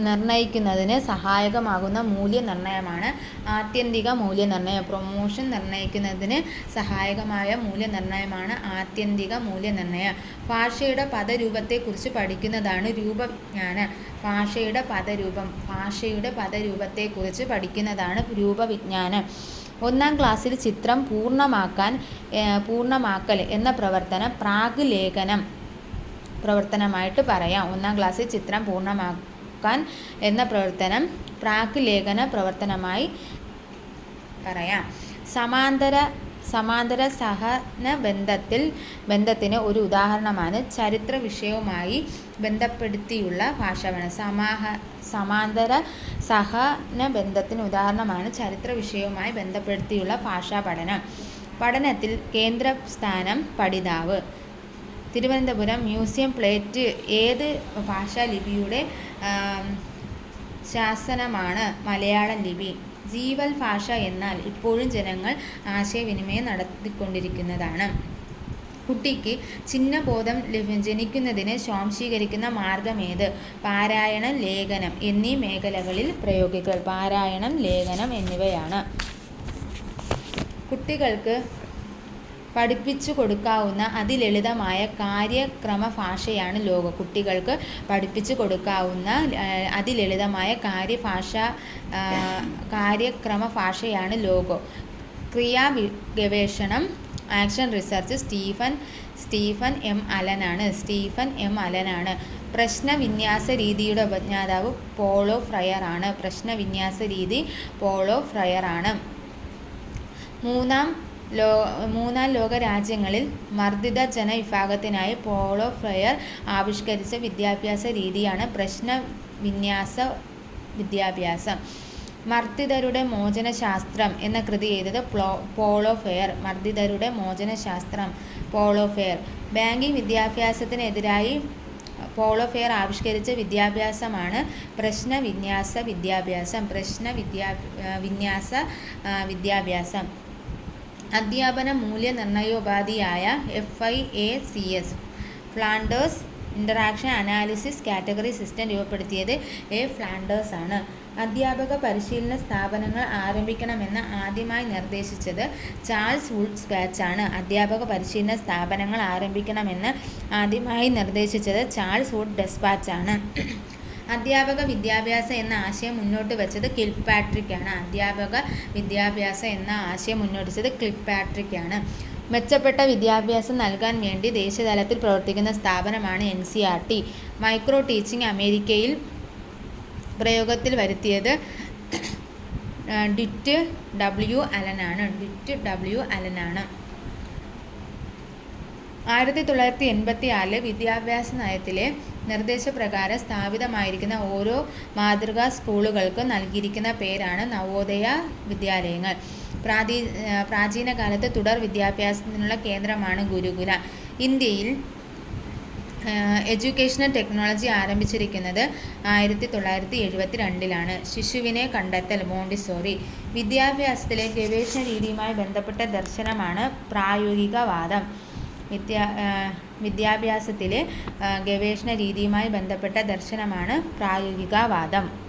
നിർണ്ണയിക്കുന്നതിന് സഹായകമാകുന്ന മൂല്യനിർണ്ണയമാണ് ആത്യന്തിക മൂല്യനിർണ്ണയം. പ്രൊമോഷൻ നിർണ്ണയിക്കുന്നതിന് സഹായകമായ മൂല്യനിർണ്ണയമാണ് ആത്യന്തിക മൂല്യനിർണ്ണയം. ഭാഷയുടെ പദരൂപത്തെക്കുറിച്ച് പഠിക്കുന്നതാണ് രൂപവിജ്ഞാനം. ഭാഷയുടെ പദരൂപത്തെക്കുറിച്ച് പഠിക്കുന്നതാണ് രൂപവിജ്ഞാനം. 1-ാം ക്ലാസ്സിൽ ചിത്രം പൂർണ്ണമാക്കൽ എന്ന പ്രവർത്തനം പ്രാഗ് ലേഖനം പ്രവർത്തനമായിട്ട് പറയാം. 1-ാം ക്ലാസ്സിൽ ചിത്രം പൂർണ്ണമാക്കാൻ എന്ന പ്രവർത്തനം പ്രാഗ് ലേഖന പ്രവർത്തനമായി പറയാം. സമാന്തര സഹന ബന്ധത്തിന് ഒരു ഉദാഹരണമാണ് ചരിത്ര വിഷയവുമായി ബന്ധപ്പെടുത്തിയുള്ള ഭാഷാപഠനം. സമാന്തര സഹന ബന്ധത്തിന് ഉദാഹരണമാണ് ചരിത്ര വിഷയവുമായി ബന്ധപ്പെടുത്തിയുള്ള ഭാഷാപഠനം. പഠനത്തിൽ കേന്ദ്രസ്ഥാനം പഠിതാവ്. തിരുവനന്തപുരം മ്യൂസിയം പ്ലേറ്റ് ഏത് ഭാഷാലിപിയുടെ ശാസനമാണ്? മലയാളം ലിപി. ജീവൽ ഭാഷ എന്നാൽ ഇപ്പോഴും ജനങ്ങൾ ആശയവിനിമയം നടത്തിക്കൊണ്ടിരിക്കുന്നതാണ്. കുട്ടിക്ക് ചിഹ്നബോധം ജനിക്കുന്നതിന് സ്വാംശീകരിക്കുന്ന മാർഗമേത്? പാരായണം, ലേഖനം എന്നീ മേഖലകളിൽ പ്രയോഗിക്കൽ. പാരായണം, ലേഖനം എന്നിവയാണ്. കുട്ടികൾക്ക് പഠിപ്പിച്ചു കൊടുക്കാവുന്ന അതിലളിതമായ കാര്യക്രമ ഭാഷയാണ് ലോഗോ. കുട്ടികൾക്ക് പഠിപ്പിച്ചു കൊടുക്കാവുന്ന അതിലളിതമായ കാര്യക്രമ ഭാഷയാണ് ലോഗോ. ക്രിയാ ഗവേഷണം, ആക്ഷൻ റിസർച്ച് സ്റ്റീഫൻ എം അലനാണ്. പ്രശ്നവിന്യാസ രീതിയുടെ ഉപജ്ഞാതാവ് പോളോ ഫ്രയറാണ്. മൂന്നാം ലോക രാജ്യങ്ങളിൽ മർദ്ദിത ജനവിഭാഗത്തിനായി പോളോ ഫ്രയർ ആവിഷ്കരിച്ച വിദ്യാഭ്യാസ രീതിയാണ് പ്രശ്നവിന്യാസ വിദ്യാഭ്യാസം. മർദ്ദിതരുടെ മോചനശാസ്ത്രം എന്ന കൃതി എഴുതിയത് പോളോ ഫെയർ. ബാങ്കിങ് വിദ്യാഭ്യാസത്തിനെതിരായി പോളോ ഫെയർ ആവിഷ്കരിച്ച വിദ്യാഭ്യാസമാണ് പ്രശ്നവിന്യാസ വിദ്യാഭ്യാസം. അധ്യാപന മൂല്യനിർണ്ണയോപാധിയായ FIACS Flanders interaction analysis category system രൂപപ്പെടുത്തിയത് ഫ്ലാൻഡേഴ്സ് ആണ്. അധ്യാപക പരിശീലന സ്ഥാപനങ്ങൾ ആരംഭിക്കണമെന്ന് ആദ്യമായി നിർദ്ദേശിച്ചത് ചാൾസ് വുഡ്സ് ബാച്ചാണ്. അധ്യാപക പരിശീലന സ്ഥാപനങ്ങൾ ആരംഭിക്കണമെന്ന് ആദ്യമായി നിർദ്ദേശിച്ചത് ചാൾസ് വുഡ് ഡെസ്പാച്ചാണ്. അധ്യാപക വിദ്യാഭ്യാസം എന്ന ആശയം മുന്നോട്ട് വെച്ചത് കിൽപാട്രിക്കാണ്. മെച്ചപ്പെട്ട വിദ്യാഭ്യാസം നൽകാൻ വേണ്ടി ദേശീയതലത്തിൽ പ്രവർത്തിക്കുന്ന സ്ഥാപനമാണ് NCERT. മൈക്രോ ടീച്ചിങ് അമേരിക്കയിൽ പ്രയോഗത്തിൽ വരുത്തിയത് ഡിറ്റ് W. അലനാണ്. 1986 വിദ്യാഭ്യാസ നയത്തിലെ നിർദ്ദേശപ്രകാരം സ്ഥാപിതമായിരിക്കുന്ന ഓരോ മാതൃകാ സ്കൂളുകൾക്കും നൽകിയിരിക്കുന്ന പേരാണ് നവോദയ വിദ്യാലയങ്ങൾ. പ്രാചീന കാലത്ത് തുടർ വിദ്യാഭ്യാസത്തിനുള്ള കേന്ദ്രമാണ് ഗുരുകുലം. ഇന്ത്യയിൽ എഡ്യൂക്കേഷണൽ ടെക്നോളജി ആരംഭിച്ചിരിക്കുന്നത് 1972 ശിശുവിനെ കണ്ടെത്തൽ മോണ്ടിസോറി. വിദ്യാഭ്യാസത്തിലെ ഗവേഷണ രീതിയുമായി ബന്ധപ്പെട്ട ദർശനമാണ് പ്രായോഗികവാദം. വിദ്യാഭ്യാസത്തിലെ ഗവേഷണ രീതിയുമായി ബന്ധപ്പെട്ട ദർശനമാണ് പ്രായോഗികവാദം.